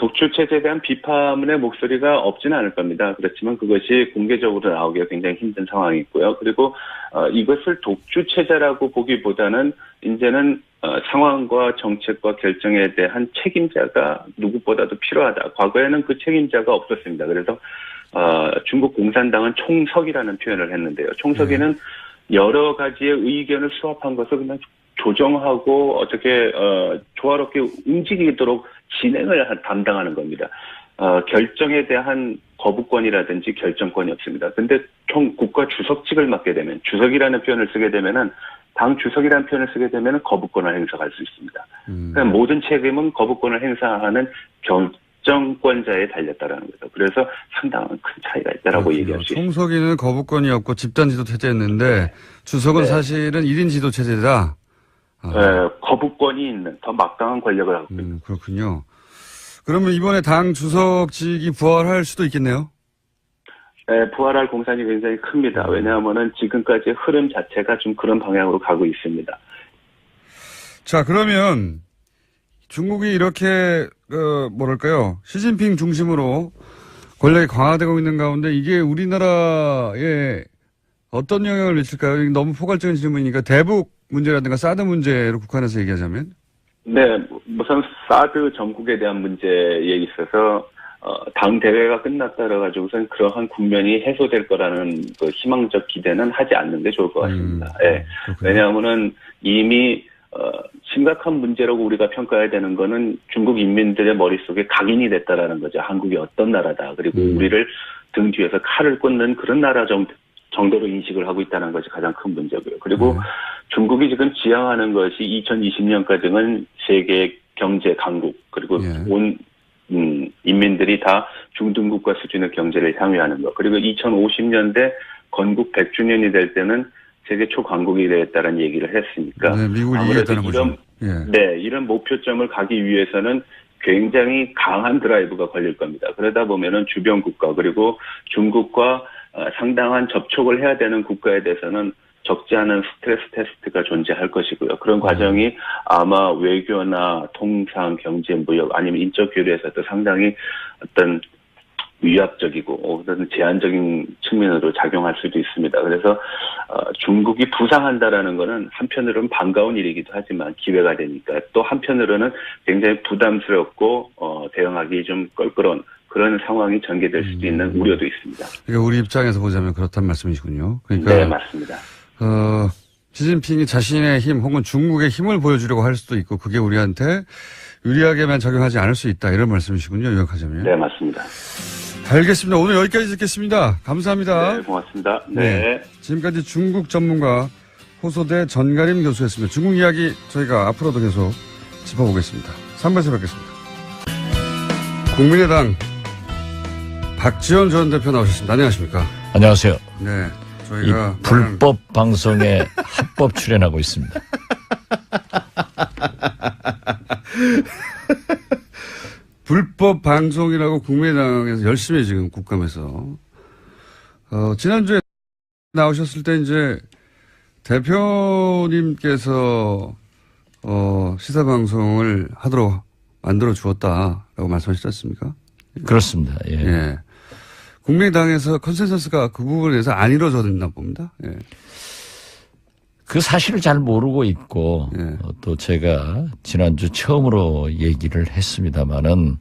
독주 체제에 대한 비판의 목소리가 없지는 않을 겁니다. 그렇지만 그것이 공개적으로 나오기가 굉장히 힘든 상황이 있고요. 그리고 이것을 독주 체제라고 보기보다는 이제는 상황과 정책과 결정에 대한 책임자가 누구보다도 필요하다. 과거에는 그 책임자가 없었습니다. 그래서 중국 공산당은 총석이라는 표현을 했는데요. 총석에는 여러 가지의 의견을 수합한 것을 그냥 조정하고 어떻게 조화롭게 움직이도록 진행을 담당하는 겁니다. 결정에 대한 거부권이라든지 결정권이 없습니다. 근데 국가 주석직을 맡게 되면 주석이라는 표현을 쓰게 되면은 당 주석이라는 표현을 쓰게 되면은 거부권을 행사할 수 있습니다. 그러니까 모든 책임은 거부권을 행사하는 결정권자에 달렸다라는 거죠. 그래서 상당한 큰 차이가 있다라고 얘기할 수 있습니다. 총석이는 거부권이 없고 집단 지도 체제였는데 주석은 사실은 1인 지도 체제다. 거부권이 있는 더 막강한 권력을 갖고 있는. 그렇군요. 그러면 이번에 당 주석직이 부활할 수도 있겠네요. 네, 부활할 공산이 굉장히 큽니다. 왜냐하면은 지금까지 흐름 자체가 좀 그런 방향으로 가고 있습니다. 자, 그러면 중국이 이렇게 시진핑 중심으로 권력이 강화되고 있는 가운데 이게 우리나라에 어떤 영향을 미칠까요? 이게 너무 포괄적인 질문이니까 대북 문제라든가 사드 문제로 국한해서 얘기하자면? 네, 우선 사드 전국에 대한 문제에 있어서 당 대회가 끝났다라 가지고선 그러한 국면이 해소될 거라는 그 희망적 기대는 하지 않는 게 좋을 것 같습니다. 예. 왜냐하면은 이미 심각한 문제라고 우리가 평가해야 되는 거는 중국 인민들의 머릿속에 각인이 됐다라는 거죠. 한국이 어떤 나라다. 그리고 우리를 등 뒤에서 칼을 꽂는 그런 나라 정도로 인식을 하고 있다는 것이 가장 큰 문제고요. 그리고 중국이 지금 지향하는 것이 2020년까지는 세계 경제 강국 그리고 온 인민들이 다 중등국가 수준의 경제를 향유하는 것. 그리고 2050년대 건국 100주년이 될 때는 세계 초강국이 되겠다는 얘기를 했으니까. 네, 미국을 이해했다는 거죠. 이런 목표점을 가기 위해서는 굉장히 강한 드라이브가 걸릴 겁니다. 그러다 보면은 주변 국가 그리고 중국과 상당한 접촉을 해야 되는 국가에 대해서는 적지 않은 스트레스 테스트가 존재할 것이고요. 그런 과정이 아마 외교나 통상, 경제, 무역 아니면 인적 교류에서도 상당히 어떤 위압적이고 어떤 제한적인 측면으로 작용할 수도 있습니다. 그래서 중국이 부상한다라는 거는 한편으로는 반가운 일이기도 하지만 기회가 되니까 또 한편으로는 굉장히 부담스럽고 대응하기 좀 껄끄러운 그런 상황이 전개될 수도 있는 우려도 있습니다. 그러니까 우리 입장에서 보자면 그렇단 말씀이시군요. 그러니까 네, 맞습니다. 시진핑이 자신의 힘 혹은 중국의 힘을 보여주려고 할 수도 있고 그게 우리한테 유리하게만 작용하지 않을 수 있다 이런 말씀이시군요. 요약하자면. 네, 맞습니다. 알겠습니다. 오늘 여기까지 듣겠습니다. 감사합니다. 네, 고맙습니다. 네. 지금까지 중국 전문가 호소대 전가림 교수였습니다. 중국 이야기 저희가 앞으로도 계속 짚어보겠습니다. 3부에서 뵙겠습니다. 국민의당 박지원 전 대표 나오셨습니다. 안녕하십니까? 안녕하세요. 네. 이 저희가 불법 방송에 합법 출연하고 있습니다. 불법 방송이라고 국민의당에서 열심히 지금 국감에서 지난주에 나오셨을 때 이제 대표님께서 시사 방송을 하도록 만들어 주었다라고 말씀하시지 않습니까? 그렇습니다. 예. 예. 국민의당에서 컨센서스가 그 부분에 대해서 안 이루어졌나 봅니다. 예. 그 사실을 잘 모르고 있고 예. 또 제가 지난주 처음으로 얘기를 했습니다마는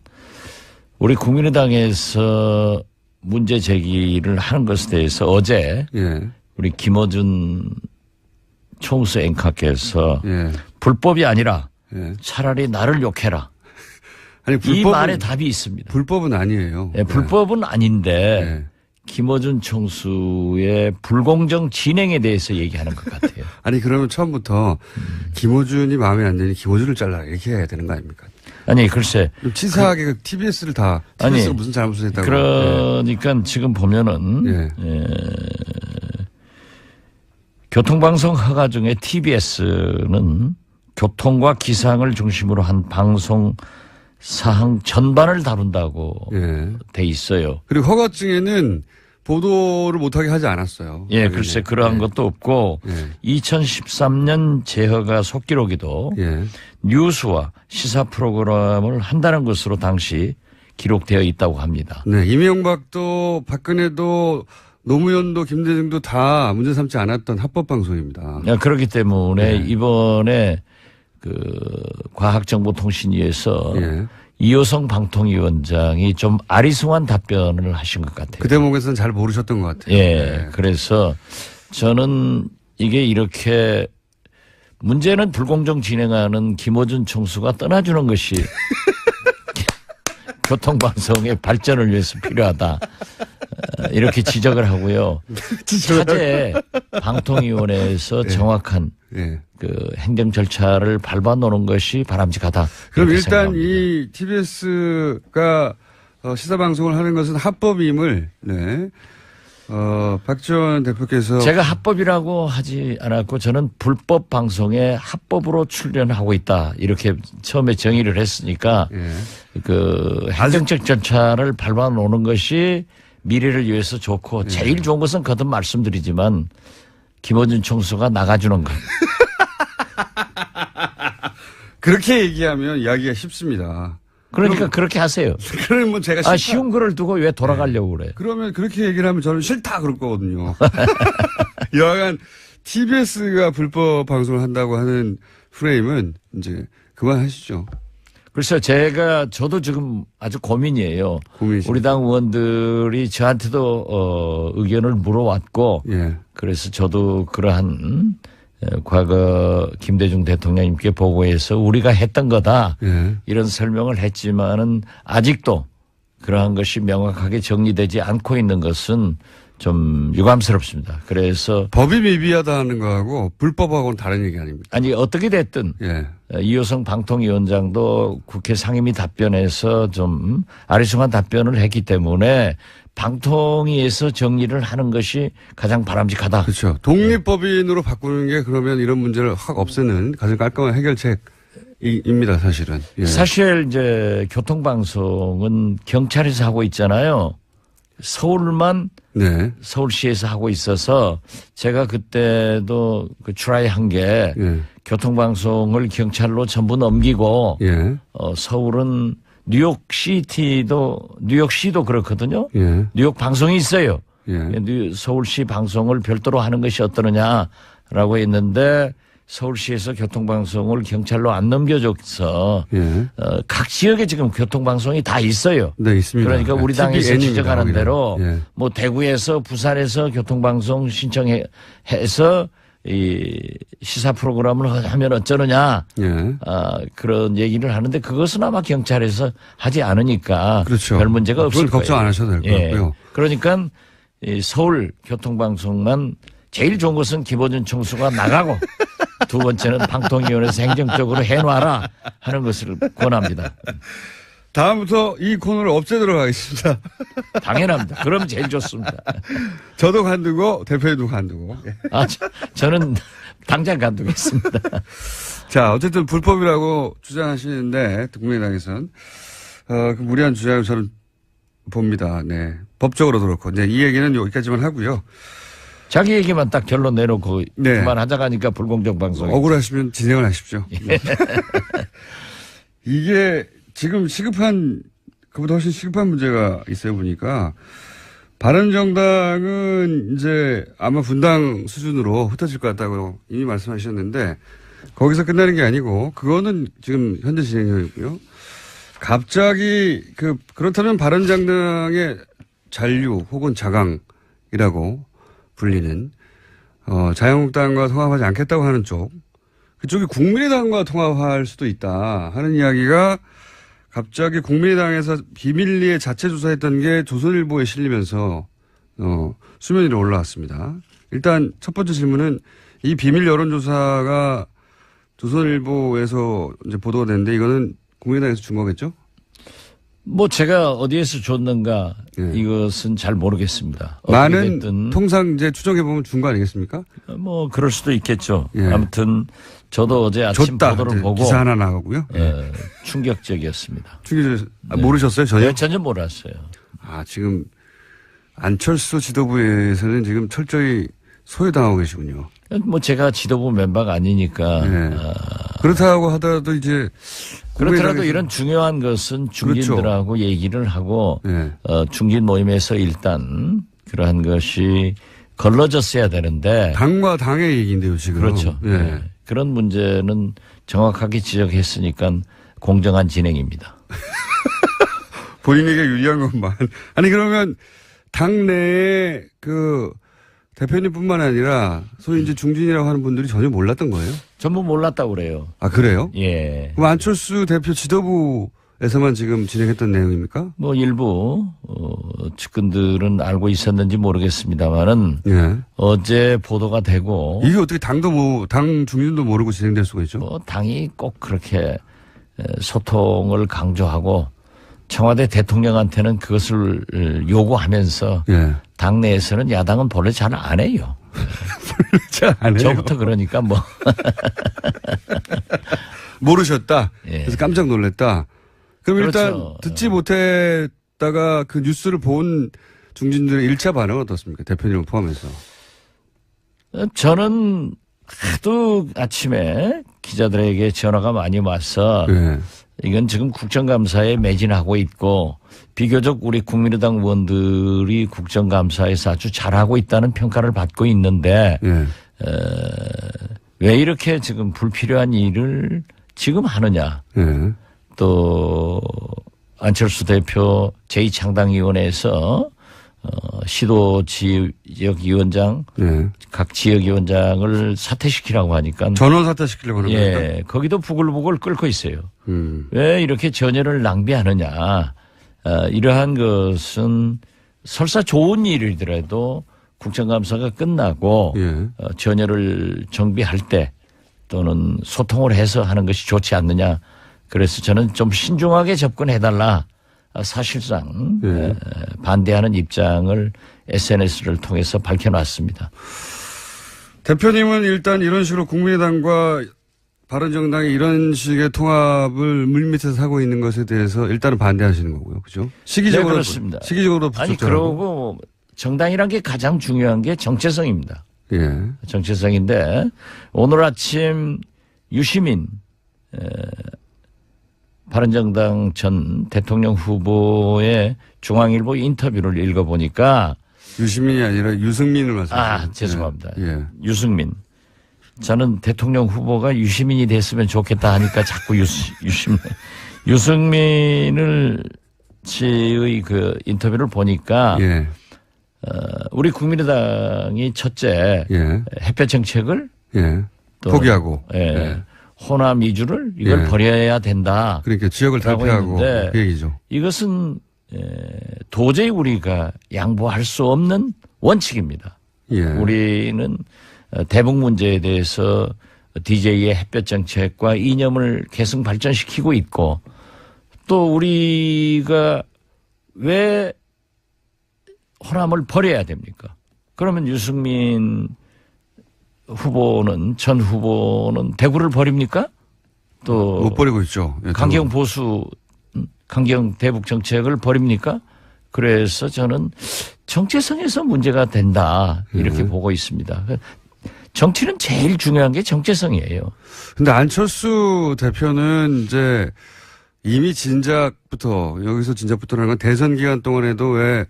우리 국민의당에서 문제 제기를 하는 것에 대해서 어제 예. 우리 김어준 총수 앵커께서 예. 불법이 아니라 예. 차라리 나를 욕해라. 아니 이 말에 답이 있습니다. 불법은 아니에요. 예, 불법은 아닌데 예. 김어준 총수의 불공정 진행에 대해서 얘기하는 것 같아요. 아니 그러면 처음부터 김어준이 마음에 안 드니 김어준을 잘라 이렇게 해야 되는 거 아닙니까? 아니 글쎄 좀 치사하게 TBS를 다 아니, TBS가 무슨 잘못을 했다고? 그러니까 지금 보면은 예. 교통방송 허가 중에 TBS는 교통과 기상을 중심으로 한 방송 사항 전반을 다룬다고 예. 돼 있어요. 그리고 허가증에는 보도를 못하게 하지 않았어요. 예, 글쎄 그러한 것도 없고 예. 2013년 재허가 속기록에도 예. 뉴스와 시사 프로그램을 한다는 것으로 당시 기록되어 있다고 합니다. 네, 이명박도 박근혜도 노무현도 김대중도 다 문제 삼지 않았던 합법 방송입니다. 그렇기 때문에 예. 이번에 그 과학정보통신위에서 예. 이호성 방통위원장이 좀 아리송한 답변을 하신 것 같아요. 그 대목에서는 잘 모르셨던 것 같아요. 예. 네. 그래서 저는 이게 이렇게 문제는 불공정 진행하는 김어준 총수가 떠나주는 것이 교통방송의 발전을 위해서 필요하다. 이렇게 지적을 하고요. 차제 방통위원회에서 예. 정확한 예. 그 행정 절차를 밟아놓는 것이 바람직하다. 그럼 이렇게 일단 생각합니다. 이 TBS가 시사 방송을 하는 것은 합법임을 네. 박지원 대표께서 제가 합법이라고 하지 않았고 저는 불법 방송에 합법으로 출연하고 있다. 이렇게 처음에 정의를 했으니까 예. 그 행정적 절차를 밟아놓는 것이 미래를 위해서 좋고 제일 좋은 것은 거듭 말씀드리지만 김어준 총수가 나가주는 것. 그렇게 얘기하면 이야기가 쉽습니다. 그러니까 그렇게 하세요. 그러면 제가 싫다. 쉬운 거를 두고 왜 돌아가려고 그래. 그러면 그렇게 얘기를 하면 저는 싫다 그럴 거거든요. 여하간 TBS가 불법 방송을 한다고 하는 프레임은 이제 그만하시죠. 글쎄요, 저도 지금 아주 고민이에요. 고민이시죠. 우리 당 의원들이 저한테도 의견을 물어왔고, 예. 그래서 저도 그러한 과거 김대중 대통령님께 보고해서 우리가 했던 거다 예. 이런 설명을 했지만은 아직도 그러한 것이 명확하게 정리되지 않고 있는 것은 좀 유감스럽습니다. 그래서 법이 미비하다는 거하고 불법하고는 다른 얘기 아닙니까? 아니 어떻게 됐든 예. 이호성 방통위원장도 국회 상임위 답변에서 좀 아리송한 답변을 했기 때문에 방통위에서 정리를 하는 것이 가장 바람직하다. 그렇죠. 독립법인으로 바꾸는 게 그러면 이런 문제를 확 없애는 가장 깔끔한 해결책입니다, 사실은. 예. 사실 이제 교통방송은 경찰에서 하고 있잖아요. 서울만 네. 서울시에서 하고 있어서 제가 그때도 그 트라이한 게 예. 교통방송을 경찰로 전부 넘기고 예. 서울은 뉴욕시도 그렇거든요. 예. 뉴욕 방송이 있어요. 예. 서울시 방송을 별도로 하는 것이 어떠느냐라고 했는데 서울시에서 교통방송을 경찰로 안 넘겨줘서 예. 각 지역에 지금 교통방송이 다 있어요. 네, 있습니다. 그러니까 우리 TVN입니다, 당에서 지적하는 거기는. 대로 예. 뭐 대구에서 부산에서 교통방송 신청해서 이 시사 프로그램을 하면 어쩌느냐 예. 그런 얘기를 하는데 그것은 아마 경찰에서 하지 않으니까 그렇죠. 별 문제가 없을 그건 걱정 거예요. 안 하셔도 될 것 예. 같고요. 그러니까 이 서울 교통방송만 제일 좋은 것은 김어준 총수가 나가고 두 번째는 방통위원회에서 행정적으로 해놔라 하는 것을 권합니다. 다음부터 이 코너를 없애도록 하겠습니다. 당연합니다. 그럼 제일 좋습니다. 저도 관두고 대표님도 관두고. 예. 저는 당장 간두겠습니다. 자, 어쨌든 불법이라고 주장하시는데 국민의당에서는 그 무리한 주장을 저는 봅니다. 네, 법적으로도 그렇고. 네, 이 얘기는 여기까지만 하고요. 자기 얘기만 딱 결론 내놓고 네. 그만하자고 하니까 불공정 방송. 억울하시면 진행을 하십시오. 네. 이게 지금 시급한 그보다 훨씬 시급한 문제가 있어요 보니까 바른정당은 이제 아마 분당 수준으로 흩어질 것 같다고 이미 말씀하셨는데 거기서 끝나는 게 아니고 그거는 지금 현재 진행형이고요. 갑자기 그렇다면 바른정당의 잔류 혹은 자강이라고 불리는 자유한국당과 통합하지 않겠다고 하는 쪽 그쪽이 국민의당과 통합할 수도 있다 하는 이야기가 갑자기 국민의당에서 비밀리에 자체 조사했던 게 조선일보에 실리면서 수면 위로 올라왔습니다. 일단 첫 번째 질문은 이 비밀 여론조사가 조선일보에서 이제 보도가 됐는데 이거는 국민의당에서 준 거겠죠? 뭐 제가 어디에서 줬는가 예. 이것은 잘 모르겠습니다. 많은 됐든 통상 이제 추정해 보면 준 거 아니겠습니까? 뭐 그럴 수도 있겠죠. 예. 아무튼 저도 어제 아침 줬다. 보도를 보고 기사 하나 나가고요. 충격적이었습니다. 모르셨어요 전혀? 네, 전혀 몰랐어요. 아 지금 안철수 지도부에서는 지금 철저히 소외당하고 계시군요. 뭐 제가 지도부 멤버가 아니니까 네. 그렇다고 하더라도 이제 그렇더라도 국민의당에서- 이런 중요한 것은 중진들하고 얘기를 하고 네. 중진 모임에서 일단 그러한 것이 걸러졌어야 되는데 당과 당의 얘기인데요 지금. 그렇죠. 예. 네. 그런 문제는 정확하게 지적했으니까 공정한 진행입니다. 본인에게 유리한 것만. 아니 그러면 당내에 대표님뿐만 아니라 소위 이제 중진이라고 하는 분들이 전혀 몰랐던 거예요? 전부 몰랐다고 그래요. 아 그래요? 예. 그럼 안철수 대표 지도부에서만 지금 진행했던 내용입니까? 뭐 일부 측근들은 알고 있었는지 모르겠습니다만은 예. 어제 보도가 되고 이게 어떻게 당 중진도 모르고 진행될 수가 있죠? 뭐 당이 꼭 그렇게 소통을 강조하고 청와대 대통령한테는 그것을 요구하면서 예. 당내에서는 야당은 본래 잘 안 해요. 잘 안 해요. 저부터 그러니까 뭐 모르셨다. 예. 그래서 깜짝 놀랐다. 그럼 일단 그렇죠. 듣지 못했다가 그 뉴스를 본 중진들의 1차 반응은 어떻습니까? 대표님을 포함해서. 저는 하도 아침에 기자들에게 전화가 많이 와서 예. 이건 지금 국정감사에 매진하고 있고 비교적 우리 국민의당 의원들이 국정감사에서 아주 잘하고 있다는 평가를 받고 있는데 예. 왜 이렇게 지금 불필요한 일을 지금 하느냐. 예. 또 안철수 대표 제2창당위원회에서 시도 지역위원장 예. 각 지역위원장을 사퇴시키라고 하니까 전원 사퇴시키려고 하는 겁니까? 예, 거기도 부글부글 끓고 있어요. 왜 이렇게 전열을 낭비하느냐. 이러한 것은 설사 좋은 일이더라도 국정감사가 끝나고 예. 전열을 정비할 때 또는 소통을 해서 하는 것이 좋지 않느냐. 그래서 저는 좀 신중하게 접근해달라. 사실상 예. 반대하는 입장을 SNS를 통해서 밝혀놨습니다. 대표님은 일단 이런 식으로 국민의당과 바른정당이 이런 식의 통합을 물밑에서 하고 있는 것에 대해서 일단은 반대하시는 거고요. 그죠? 시기적으로. 네, 그렇습니다. 시기적으로 아니, 부적절하고. 그러고 정당이란 게 가장 중요한 게 정체성입니다. 예. 정체성인데 오늘 아침 유시민 바른정당 전 대통령 후보의 중앙일보 인터뷰를 읽어보니까 유시민이 아니라 유승민을 말씀하시죠. 죄송합니다. 예. 유승민. 저는 대통령 후보가 유시민이 됐으면 좋겠다 하니까 자꾸 유시민. 유승민을 씨의 그 인터뷰를 보니까 예. 우리 국민의당이 첫째 예. 햇볕 정책을 예. 또 포기하고. 예. 예. 호남 이주를 이걸 예. 버려야 된다. 그러니까 지역을 라고 탈피하고 했는데 그 얘기죠. 이것은 도저히 우리가 양보할 수 없는 원칙입니다. 예. 우리는 대북 문제에 대해서 DJ의 햇볕 정책과 이념을 계속 발전시키고 있고 또 우리가 왜 호남을 버려야 됩니까? 그러면 유승민 후보는 전 후보는 대구를 버립니까? 또 못 버리고 있죠. 예, 강경 보수 강경 대북 정책을 버립니까? 그래서 저는 정체성에서 문제가 된다 이렇게 보고 있습니다. 정치는 제일 중요한 게 정체성이에요. 근데 안철수 대표는 이제 이미 진작부터 여기서 진작부터라는 건 대선 기간 동안에도 왜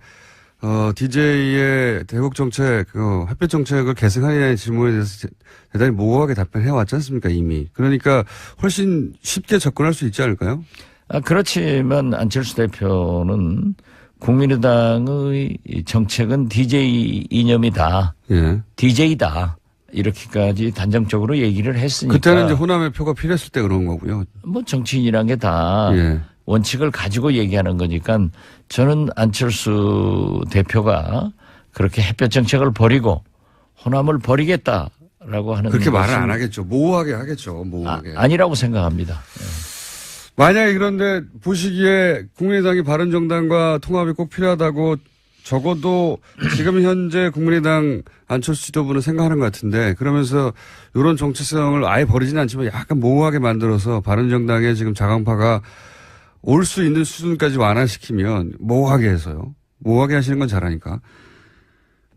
DJ의 대북 정책, 햇볕 정책을 계승하느냐는 질문에 대해서 대단히 모호하게 답변해 왔지 않습니까, 이미. 그러니까 훨씬 쉽게 접근할 수 있지 않을까요? 그렇지만 안철수 대표는 국민의당의 정책은 DJ 이념이다. 예. DJ다. 이렇게까지 단정적으로 얘기를 했으니까. 그때는 이제 호남의 표가 필요했을 때 그런 거고요. 뭐 정치인이란 게 다 예. 원칙을 가지고 얘기하는 거니까 저는 안철수 대표가 그렇게 햇볕 정책을 버리고 호남을 버리겠다라고 하는 그렇게 말은 것은 안 하겠죠. 모호하게 하겠죠. 모호하게. 아니라고 생각합니다. 만약에 그런데 보시기에 국민의당이 바른정당과 통합이 꼭 필요하다고 적어도 지금 현재 국민의당 안철수 지도부는 생각하는 것 같은데 그러면서 이런 정체성을 아예 버리지는 않지만 약간 모호하게 만들어서 바른정당의 지금 자강파가 올 수 있는 수준까지 완화시키면 모호하게 해서요. 모호하게 하시는 건 잘하니까.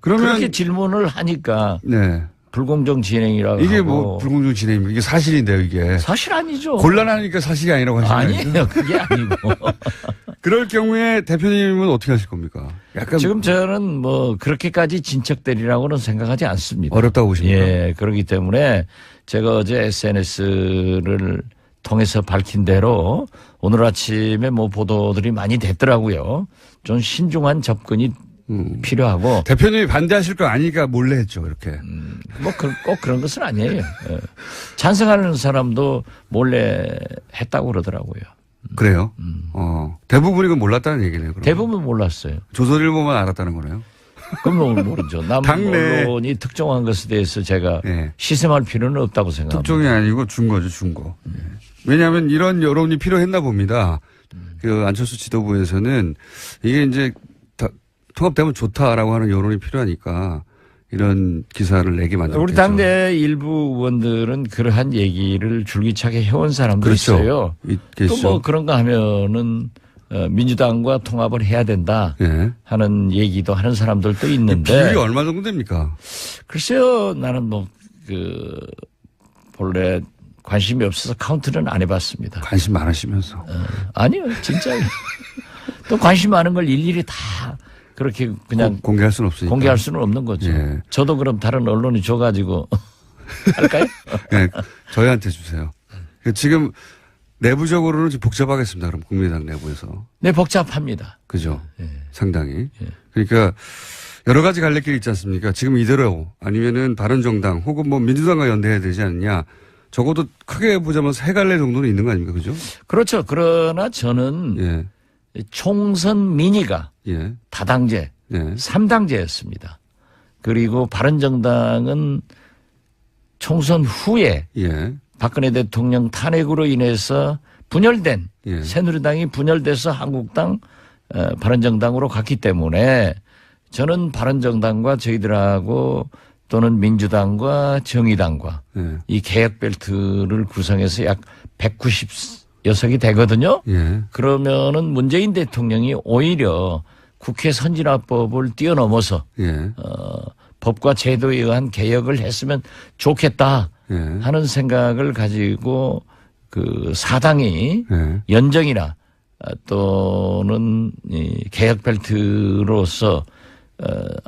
그러면 그렇게 질문을 하니까 네. 불공정 진행이라고 이게 하고. 뭐 불공정 진행입니까? 이게 사실인데요, 이게. 사실 아니죠. 곤란하니까 사실이 아니라고 하시는 거예요. 아니에요. 그게 아니고. 그럴 경우에 대표님은 어떻게 하실 겁니까? 약간 지금 저는 뭐 그렇게까지 진척되리라고는 생각하지 않습니다. 어렵다고 보십니까? 예, 그렇기 때문에 제가 어제 SNS를 통해서 밝힌 대로 오늘 아침에 뭐 보도들이 많이 됐더라고요. 좀 신중한 접근이 필요하고. 대표님이 반대하실 거 아니까 몰래 했죠, 이렇게. 뭐 꼭 그런 것은 아니에요. 예. 찬성하는 사람도 몰래 했다고 그러더라고요. 그래요? 대부분이 그건 몰랐다는 얘기네요. 그러면. 대부분 몰랐어요. 조선일보만 알았다는 거네요. 그건 모르죠. 남 당내. 언론이 특정한 것에 대해서 제가 예. 시샘할 필요는 없다고 생각합니다. 특종이 아니고 준 거죠, 준 거. 왜냐하면 이런 여론이 필요했나 봅니다. 그 안철수 지도부에서는 이게 이제 통합되면 좋다라고 하는 여론이 필요하니까 이런 기사를 내게 만들었죠. 우리 당내 일부 의원들은 그러한 얘기를 줄기차게 해온 사람도 그렇죠. 있어요. 있겠죠. 또 뭐 그런가 하면은 민주당과 통합을 해야 된다 예. 하는 얘기도 하는 사람들도 있는데 비율이 얼마 정도 됩니까? 글쎄요, 나는 뭐 본래 관심이 없어서 카운트는 안 해봤습니다. 관심 많으시면서. 아니요, 진짜요. 또 관심 많은 걸 일일이 다 그렇게 그냥 공개할 수는 없으니까. 공개할 수는 없는 거죠. 예. 저도 그럼 다른 언론이 줘가지고 할까요? 네, 저희한테 주세요. 지금 내부적으로는 좀 복잡하겠습니다. 그럼 국민의당 내부에서. 네, 복잡합니다. 그죠? 예. 상당히. 그러니까 여러 가지 갈래길이 있지 않습니까? 지금 이대로 아니면은 바른정당 혹은 뭐 민주당과 연대해야 되지 않느냐. 적어도 크게 보자면 세 갈래 정도는 있는 거 아닙니까? 그죠? 그렇죠. 그러나 저는 예. 총선 민의가 예. 다당제, 예. 3당제였습니다. 그리고 바른정당은 총선 후에 예. 박근혜 대통령 탄핵으로 인해서 분열된 예. 새누리당이 분열돼서 한국당 바른정당으로 갔기 때문에 저는 바른정당과 저희들하고 또는 민주당과 정의당과 예. 이 개혁벨트를 구성해서 약 190여석이 되거든요. 예. 그러면은 문재인 대통령이 오히려 국회 선진화법을 뛰어넘어서 예. 법과 제도에 의한 개혁을 했으면 좋겠다 예. 하는 생각을 가지고 그 사당이 예. 연정이나 또는 이 개혁벨트로서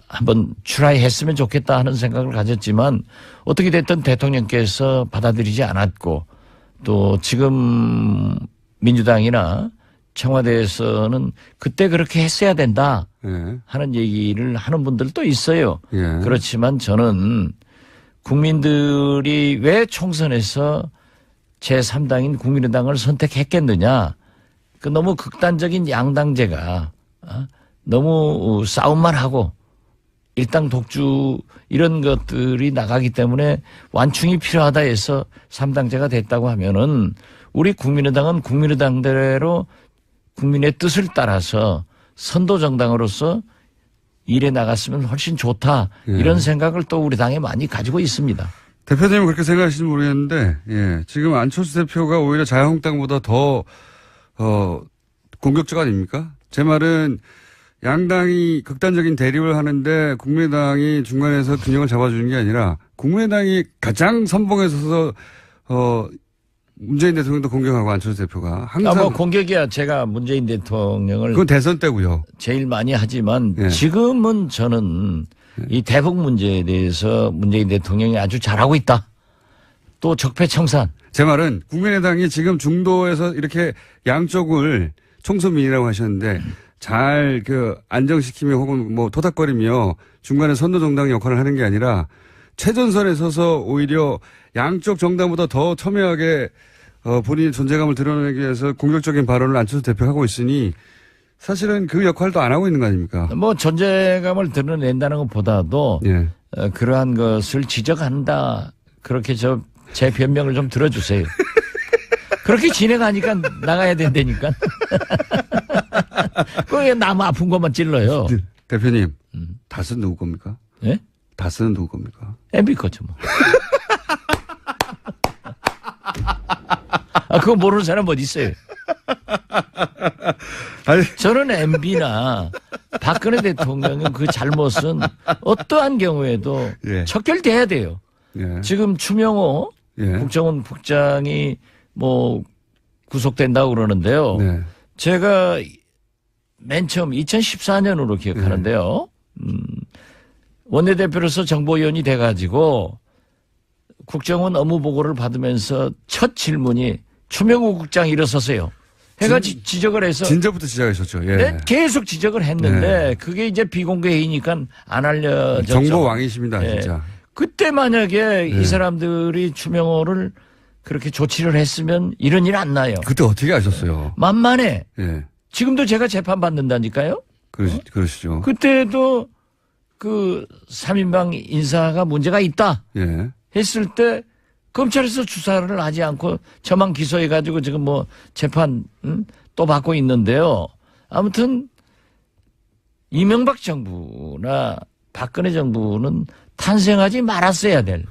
한번 트라이했으면 좋겠다 하는 생각을 가졌지만 어떻게 됐든 대통령께서 받아들이지 않았고 또 지금 민주당이나 청와대에서는 그때 그렇게 했어야 된다 예. 하는 얘기를 하는 분들도 있어요. 예. 그렇지만 저는 국민들이 왜 총선에서 제3당인 국민의당을 선택했겠느냐. 그 너무 극단적인 양당제가 너무 싸움만 하고 일당 독주 이런 것들이 나가기 때문에 완충이 필요하다 해서 3당제가 됐다고 하면은 우리 국민의당은 국민의당대로 국민의 뜻을 따라서 선도정당으로서 일해 나갔으면 훨씬 좋다. 예. 이런 생각을 또 우리 당에 많이 가지고 있습니다. 대표님은 그렇게 생각하실지 모르겠는데, 예. 지금 안철수 대표가 오히려 자유한국당보다 더, 공격적 아닙니까? 제 말은 양당이 극단적인 대립을 하는데 국민의당이 중간에서 균형을 잡아주는 게 아니라 국민의당이 가장 선봉에 서서, 문재인 대통령도 공격하고 안철수 대표가 항상. 공격이야. 제가 문재인 대통령을 그건 대선 때고요. 제일 많이 하지만 예. 지금은 저는 이 대북 문제에 대해서 문재인 대통령이 아주 잘하고 있다. 또 적폐청산. 제 말은 국민의당이 지금 중도에서 이렇게 양쪽을 총선민이라고 하셨는데 잘 안정시키며 혹은 뭐 토닥거리며 중간에 선도정당 역할을 하는 게 아니라 최전선에 서서 오히려 양쪽 정당보다 더 첨예하게 본인의 존재감을 드러내기 위해서 공격적인 발언을 안철수 대표가 하고 있으니 사실은 그 역할도 안 하고 있는 거 아닙니까? 뭐 존재감을 드러낸다는 것보다도 예. 그러한 것을 지적한다. 그렇게 제 변명을 좀 들어주세요. 그렇게 진행하니까 나가야 된다니까. 그게 나무 아픈 것만 찔러요. 대표님, 다스는 누구 겁니까? 예? 다스는 누구 겁니까? MB 거죠 뭐. 그거 모르는 사람 어디 있어요? 아니, 저는 MB나 박근혜 대통령의 그 잘못은 어떠한 경우에도 예. 척결돼야 돼요. 예. 지금 추명호 예. 국정원 국장이 뭐 구속된다고 그러는데요. 네. 제가 맨 처음 2014년으로 기억하는데요. 원내대표로서 정보위원이 돼가지고 국정원 업무 보고를 받으면서 첫 질문이 추명호 국장이 일어서세요. 해가 지적을 해서 진저부터 시작하셨죠. 예. 네, 계속 지적을 했는데 네. 그게 이제 비공개 회의니까 안 알려졌죠. 정보 왕이십니다, 예. 진짜. 그때 만약에 네. 이 사람들이 추명호를 그렇게 조치를 했으면 이런 일 안 나요. 그때 어떻게 아셨어요? 만만해. 예. 지금도 제가 재판 받는다니까요. 그러시죠. 그때도 그 3인방 인사가 문제가 있다 예. 했을 때 검찰에서 수사를 하지 않고 저만 기소해가지고 지금 뭐 재판 또 받고 있는데요. 아무튼 이명박 정부나 박근혜 정부는 탄생하지 말았어야 될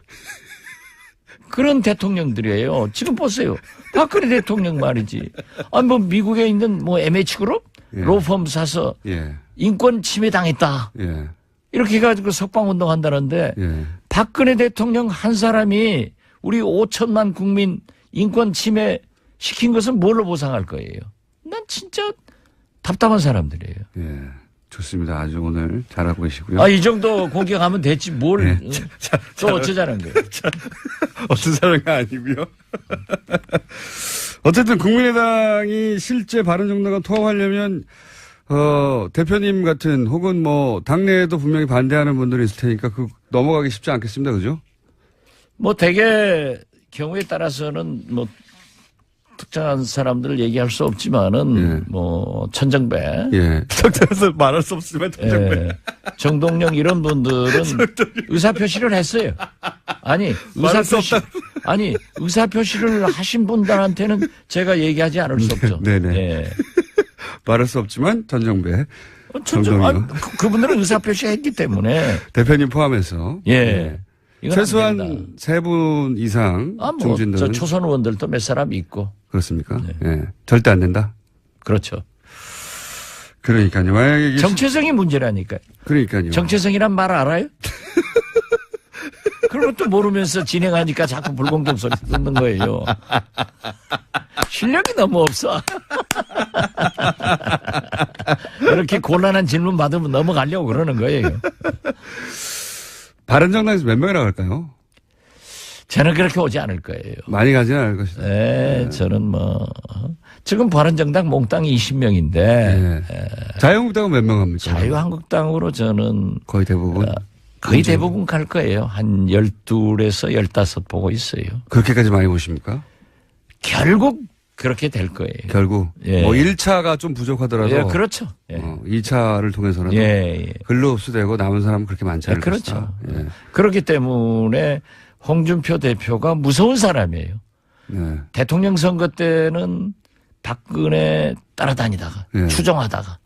그런 대통령들이에요. 지금 보세요. 박근혜 대통령 말이지. 아니 뭐 미국에 있는 뭐 MH그룹 예. 로펌 사서 예. 인권 침해 당했다. 예. 이렇게 해가지고 석방운동 한다는데 예. 박근혜 대통령 한 사람이 우리 5천만 국민 인권 침해 시킨 것은 뭘로 보상할 거예요? 난 진짜 답답한 사람들이에요. 예. 좋습니다. 아주 오늘 잘하고 계시고요. 이 정도 공격하면 됐지 뭘 네. 또 어쩌자는 거예요. 어떤 사람이 아니고요. 어쨌든 국민의당이 실제 바른정당과 통합하려면 대표님 같은 혹은 뭐 당내에도 분명히 반대하는 분들이 있을 테니까 그 넘어가기 쉽지 않겠습니다. 그죠? 뭐 대개 경우에 따라서는 뭐 특정한 사람들을 얘기할 수 없지만은 예. 뭐 천정배, 예. 특정해서 말할 수 없지만 예, 정동영 이런 분들은 의사 표시를 했어요. 아니 의사 표시를 하신 분들한테는 제가 얘기하지 않을 수 없죠. 네네. 예. 말할 수 없지만 전 정부의 아, 그분들은 의사표시 했기 때문에. 대표님 포함해서. 예. 네. 이건 안 최소한 된다. 3분 이상 아, 뭐, 중진들은. 저 초선 의원들도 몇 사람 있고. 그렇습니까? 네. 예. 절대 안 된다. 그렇죠. 그러니까요. 만약에 이게 정체성이 문제라니까요. 그러니까요. 정체성이란 말 알아요? 그런 것도 모르면서 진행하니까 자꾸 불공정 소리 듣는 거예요. 실력이 너무 없어. 이렇게 곤란한 질문 받으면 넘어가려고 그러는 거예요. 바른정당에서 몇 명이라고 할까요? 저는 그렇게 오지 않을 거예요. 많이 가지는 않을 것이다. 네, 저는 뭐 지금 바른정당 몽땅 20명인데 네. 자유한국당은 몇 명 합니까? 자유한국당으로 저는 거의 대부분. 거의 대부분 갈 거예요. 한 12에서 15 보고 있어요. 그렇게까지 많이 보십니까? 결국 그렇게 될 거예요. 결국. 예. 뭐 1차가 좀 부족하더라도. 예, 그렇죠. 예. 2차를 통해서라도. 예, 예. 글로 흡수되고 남은 사람은 그렇게 많지 않을 그렇죠. 것이다. 예. 그렇기 때문에 홍준표 대표가 무서운 사람이에요. 네. 대통령 선거 때는 박근혜 따라다니다가 예. 추종하다가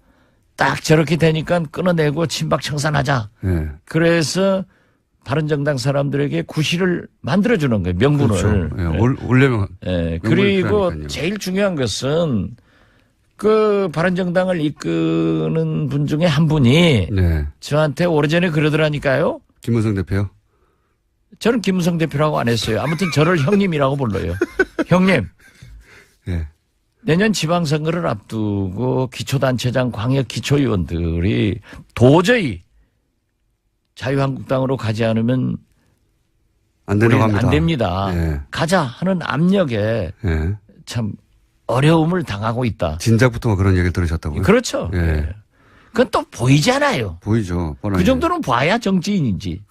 딱 저렇게 되니까 끊어내고 친박 청산하자. 예. 그래서 바른정당 사람들에게 구실을 만들어주는 거예요. 명분을. 그렇죠. 예. 올려면. 예. 명분이 그리고 필요하니까요. 제일 중요한 것은 그 바른정당을 이끄는 분 중에 한 분이 네. 저한테 오래전에 그러더라니까요. 김무성 대표요? 저는 김무성 대표라고 안 했어요. 아무튼 저를 형님이라고 불러요. 형님. 예. 내년 지방선거를 앞두고 기초단체장 광역 기초의원들이 도저히 자유한국당으로 가지 않으면 안 되려고 우리는 합니다. 안 됩니다. 예. 가자 하는 압력에 예. 참 어려움을 당하고 있다. 진작부터 그런 얘기를 들으셨다고요? 그렇죠. 예. 예. 그건 또 보이잖아요. 보이죠. 뻔하게. 그 정도는 봐야 정치인인지.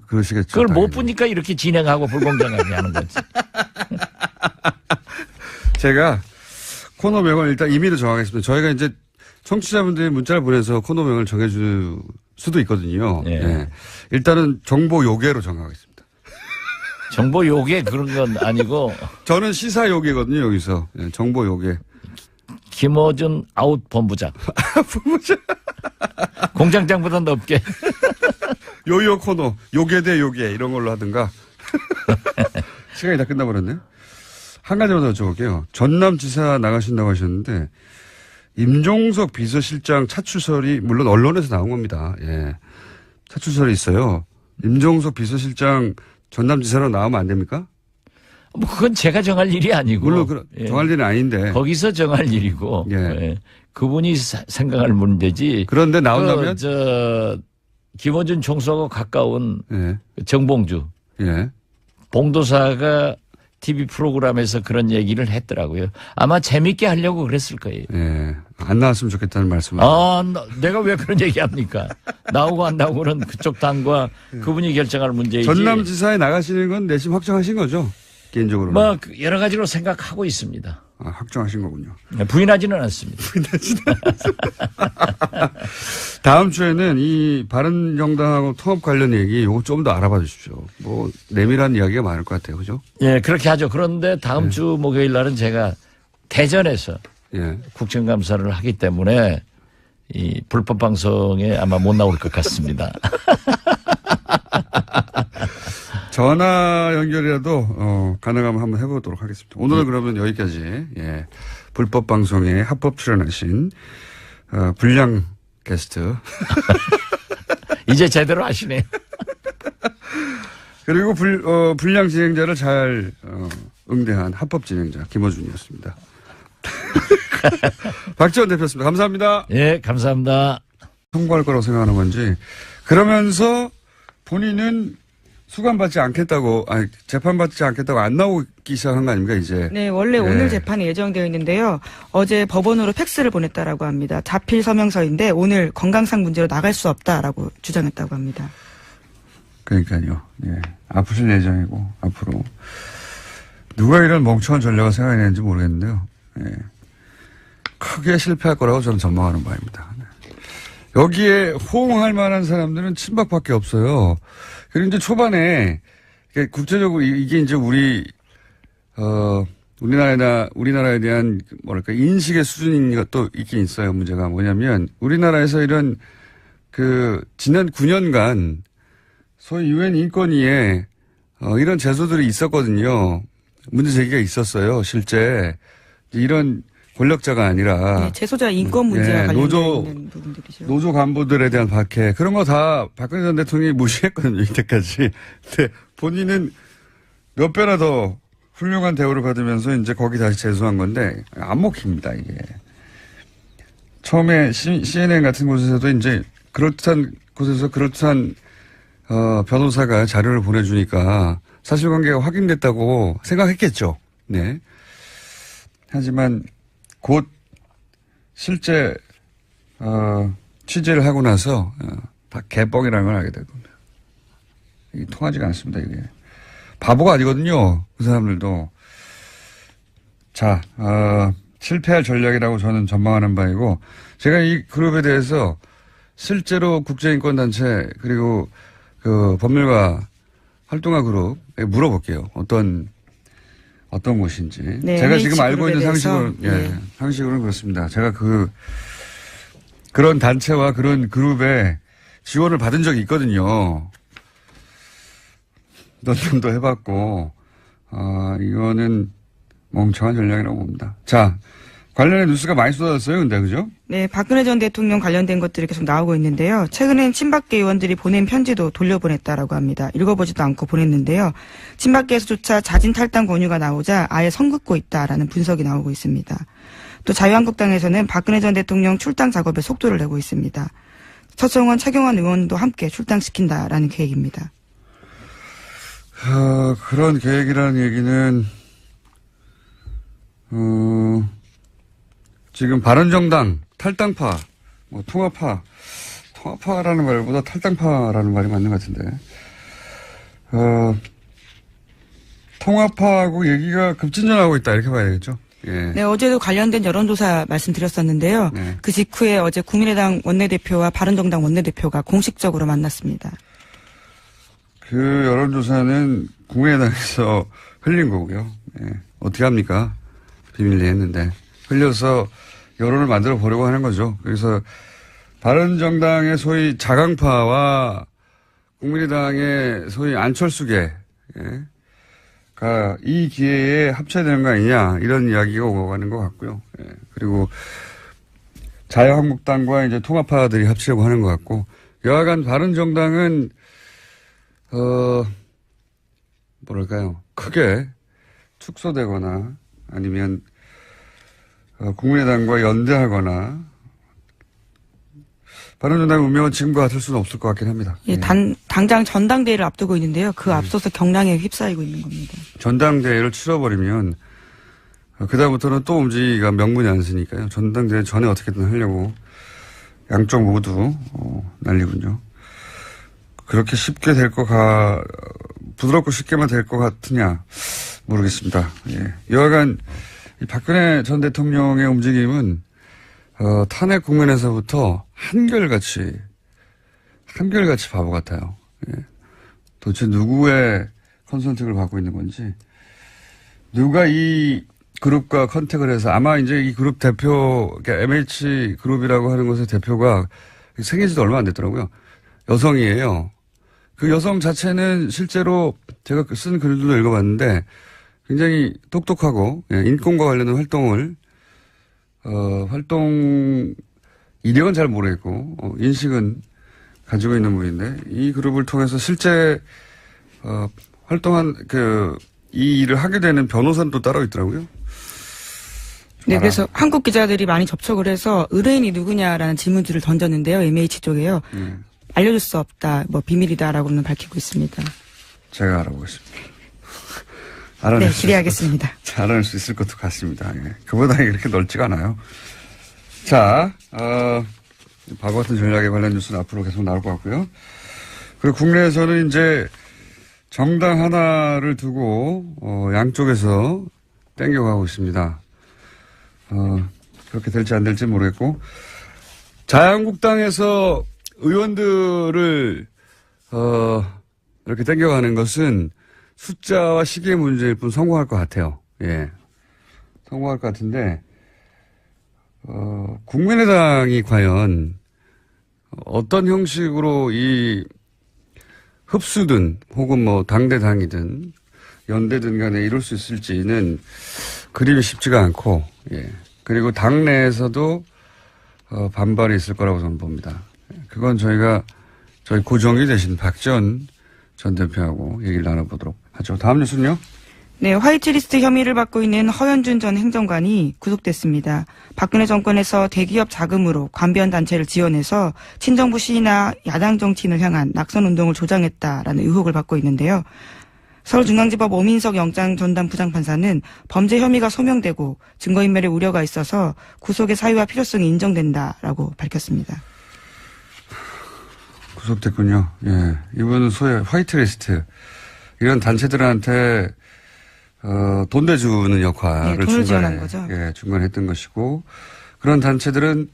그러시겠죠. 그걸 못 당연히. 보니까 이렇게 진행하고 불공정하게 하는 거지. 제가 코너명을 일단 임의로 정하겠습니다. 저희가 이제 청취자분들이 문자를 보내서 코너명을 정해줄 수도 있거든요. 예. 예. 일단은 정보 요괴로 정하겠습니다. 정보 요괴 그런 건 아니고 저는 시사 요괴거든요, 여기서. 예, 정보 요괴. 김어준 아웃 본부장. 공장장보다 높게. 요요 코너, 요괴 대 요괴, 이런 걸로 하든가. 시간이 다 끝나버렸네요. 한 가지만 더 여쭤볼게요. 전남지사 나가신다고 하셨는데, 임종석 비서실장 차출설이, 물론 언론에서 나온 겁니다. 예. 차출설이 있어요. 임종석 비서실장 전남지사로 나오면 안 됩니까? 뭐 그건 제가 정할 일이 아니고. 물론 예. 정할 일은 아닌데. 거기서 정할 일이고. 예. 예. 그분이 생각할 문제지. 그런데 나온다면? 김어준 총수하고 가까운 예. 정봉주. 예. 봉도사가 TV 프로그램에서 그런 얘기를 했더라고요. 아마 재밌게 하려고 그랬을 거예요. 예. 안 나왔으면 좋겠다는 말씀을. 내가 왜 그런 얘기 합니까? 나오고 안 나오고는 그쪽 당과 그분이 결정할 문제이지. 전남지사에 나가시는 건 내심 확정하신 거죠? 개인적으로는. 뭐 여러 가지로 생각하고 있습니다. 아, 확정하신 거군요. 부인하지는 않습니다. 다음 주에는 이 바른정당하고 통합 관련 얘기 요거 좀 더 알아봐 주십시오. 뭐 내밀한 이야기가 많을 것 같아요. 그죠? 예, 그렇게 하죠. 그런데 다음 주 목요일 날은 제가 대전에서 예. 국정감사를 하기 때문에 이 불법 방송에 아마 못 나올 것 같습니다. 전화 연결이라도 가능하면 한번 해보도록 하겠습니다. 오늘은 그러면 여기까지. 예. 불법 방송에 합법 출연하신 불량 게스트 이제 제대로 하시네요. 그리고 불량 진행자를 잘 응대한 합법 진행자 김어준이었습니다. 박지원 대표였습니다. 감사합니다. 예, 감사합니다. 통과할 거라고 생각하는 건지 그러면서 본인은 수감받지 않겠다고 재판받지 않겠다고 안 나오기 시작한 거 아닙니까 이제. 네, 원래 예. 오늘 재판이 예정되어 있는데요. 어제 법원으로 팩스를 보냈다라고 합니다. 자필 서명서인데 오늘 건강상 문제로 나갈 수 없다라고 주장했다고 합니다. 그러니까요. 예. 아프실 예정이고 앞으로 누가 이런 멍청한 전략을 생각했는지 모르겠는데요. 예. 크게 실패할 거라고 저는 전망하는 바입니다. 네. 여기에 호응할 만한 사람들은 친박밖에 없어요. 그리고 이제 초반에 국제적으로 이게 이제 우리 우리나라에 대한 뭐랄까 인식의 수준인 것도 있긴 있어요. 문제가 뭐냐면 우리나라에서 이런 지난 9년간 소위 유엔 인권위에 이런 제소들이 있었거든요. 문제 제기가 있었어요. 실제 이런 권력자가 아니라 네, 재소자 인권 문제와 관련된 있는 부분들이죠. 노조 간부들에 대한 박해 그런 거 다 박근혜 전 대통령이 무시했거든요. 이때까지. 근데 본인은 몇 배나 더 훌륭한 대우를 받으면서 이제 거기 다시 재소한 건데 안 먹힙니다. 이게. 처음에 CNN 같은 곳에서도 이제 그럴듯한 곳에서 그럴듯한 변호사가 자료를 보내주니까 사실관계가 확인됐다고 생각했겠죠. 네. 하지만 곧 실제 취재를 하고 나서 다 개뻥이라는 걸 알게 되거든요. 이게 통하지가 않습니다. 이게 바보가 아니거든요. 그 사람들도. 자, 실패할 전략이라고 저는 전망하는 바이고 제가 이 그룹에 대해서 실제로 국제인권단체 그리고 법률가 활동가 그룹에 물어볼게요. 어떤 곳인지. 네, 제가 지금 알고 있는 대해서, 상식으로는 그렇습니다. 제가 그런 단체와 그런 그룹에 지원을 받은 적이 있거든요. 논문도 해봤고, 이거는 멍청한 전략이라고 봅니다. 자, 관련해 뉴스가 많이 쏟아졌어요, 근데, 그죠? 네, 박근혜 전 대통령 관련된 것들이 계속 나오고 있는데요. 최근엔 친박계 의원들이 보낸 편지도 돌려보냈다라고 합니다. 읽어보지도 않고 보냈는데요. 친박계에서조차 자진 탈당 권유가 나오자 아예 선긋고 있다라는 분석이 나오고 있습니다. 또 자유한국당에서는 박근혜 전 대통령 출당 작업에 속도를 내고 있습니다. 서청원, 차경원 의원도 함께 출당시킨다라는 계획입니다. 그런 계획이라는 얘기는, 지금 바른정당, 탈당파, 통합파라는 말보다 탈당파라는 말이 맞는 것 같은데, 통합파하고 얘기가 급진전하고 있다, 이렇게 봐야 되겠죠? 예. 네, 어제도 관련된 여론조사 말씀드렸었는데요. 네. 그 직후에 어제 국민의당 원내대표와 바른정당 원내대표가 공식적으로 만났습니다. 그 여론조사는 국민의당에서 흘린 거고요. 예. 어떻게 합니까? 비밀리 했는데. 흘려서 여론을 만들어 보려고 하는 거죠. 그래서 바른정당의 소위 자강파와 국민의당의 소위 안철수계, 이 기회에 합쳐야 되는 거 아니냐, 이런 이야기가 오고 가는 것 같고요. 예. 그리고 자유한국당과 이제 통합파들이 합치려고 하는 것 같고, 여하간 바른정당은, 뭐랄까요. 크게 축소되거나 아니면, 국민의당과 연대하거나, 바른정당의 운명은 지금과 같을 수는 없을 것 같긴 합니다. 예, 당장 전당대회를 앞두고 있는데요. 그 앞서서 경랑에 휩싸이고 있는 겁니다. 전당대회를 치러버리면 그다음부터는 또 움직이기가 명분이 안 쓰니까요. 전당대회 전에 어떻게든 하려고 양쪽 모두 난리군요. 그렇게 쉽게 부드럽고 쉽게만 될 것 같으냐 모르겠습니다. 예. 여하간 이 박근혜 전 대통령의 움직임은 탄핵 국면에서부터 한결같이 바보 같아요. 예. 도대체 누구의 컨설팅을 받고 있는 건지, 누가 이 그룹과 컨택을 해서 아마 이제 이 그룹 대표, 그러니까 MH 그룹이라고 하는 것의 대표가 생긴 지도 얼마 안 됐더라고요. 여성이에요. 그 여성 자체는 실제로 제가 쓴 글들도 읽어봤는데 굉장히 똑똑하고, 예, 인권과 관련된 활동 이력은 잘 모르겠고, 인식은 가지고 있는 분인데, 이 그룹을 통해서 실제, 활동한, 이 일을 하게 되는 변호사는 또 따로 있더라고요. 네, 그래서 한국 기자들이 많이 접촉을 해서 의뢰인이 누구냐라는 질문들을 던졌는데요. MH 쪽에요. 알려줄 수 없다, 비밀이다라고는 밝히고 있습니다. 제가 알아보겠습니다. 네, 기대하겠습니다. 알아낼 수 있을 것도 같습니다. 예. 그보다 그렇게 넓지가 않아요. 자, 바보 같은 전략에 관련 뉴스는 앞으로 계속 나올 것 같고요. 그리고 국내에서는 이제 정당 하나를 두고, 양쪽에서 땡겨가고 있습니다. 그렇게 될지 안 될지 모르겠고, 자유한국당에서 의원들을, 이렇게 땡겨가는 것은 숫자와 시기의 문제일 뿐 성공할 것 같아요. 예. 성공할 것 같은데, 국민의당이 과연 어떤 형식으로 이 흡수든 혹은 뭐 당대당이든 연대든 간에 이룰 수 있을지는 그림이 쉽지가 않고, 예. 그리고 당내에서도 반발이 있을 거라고 저는 봅니다. 그건 저희 고정이 되신 박지원 전 대표하고 얘기를 나눠보도록 하죠. 다음 뉴스는요? 네, 화이트리스트 혐의를 받고 있는 허현준 전 행정관이 구속됐습니다. 박근혜 정권에서 대기업 자금으로 관변 단체를 지원해서 친정부 시위나 야당 정치인을 향한 낙선 운동을 조장했다라는 의혹을 받고 있는데요. 서울중앙지법 오민석 영장 전담 부장판사는 범죄 혐의가 소명되고 증거인멸의 우려가 있어서 구속의 사유와 필요성이 인정된다라고 밝혔습니다. 구속됐군요. 예. 이분은 소위 화이트리스트. 이런 단체들한테, 돈 대주는 역할을 네, 돈을 지원한 거죠. 예, 중간에 했던 것이고, 그런 단체들은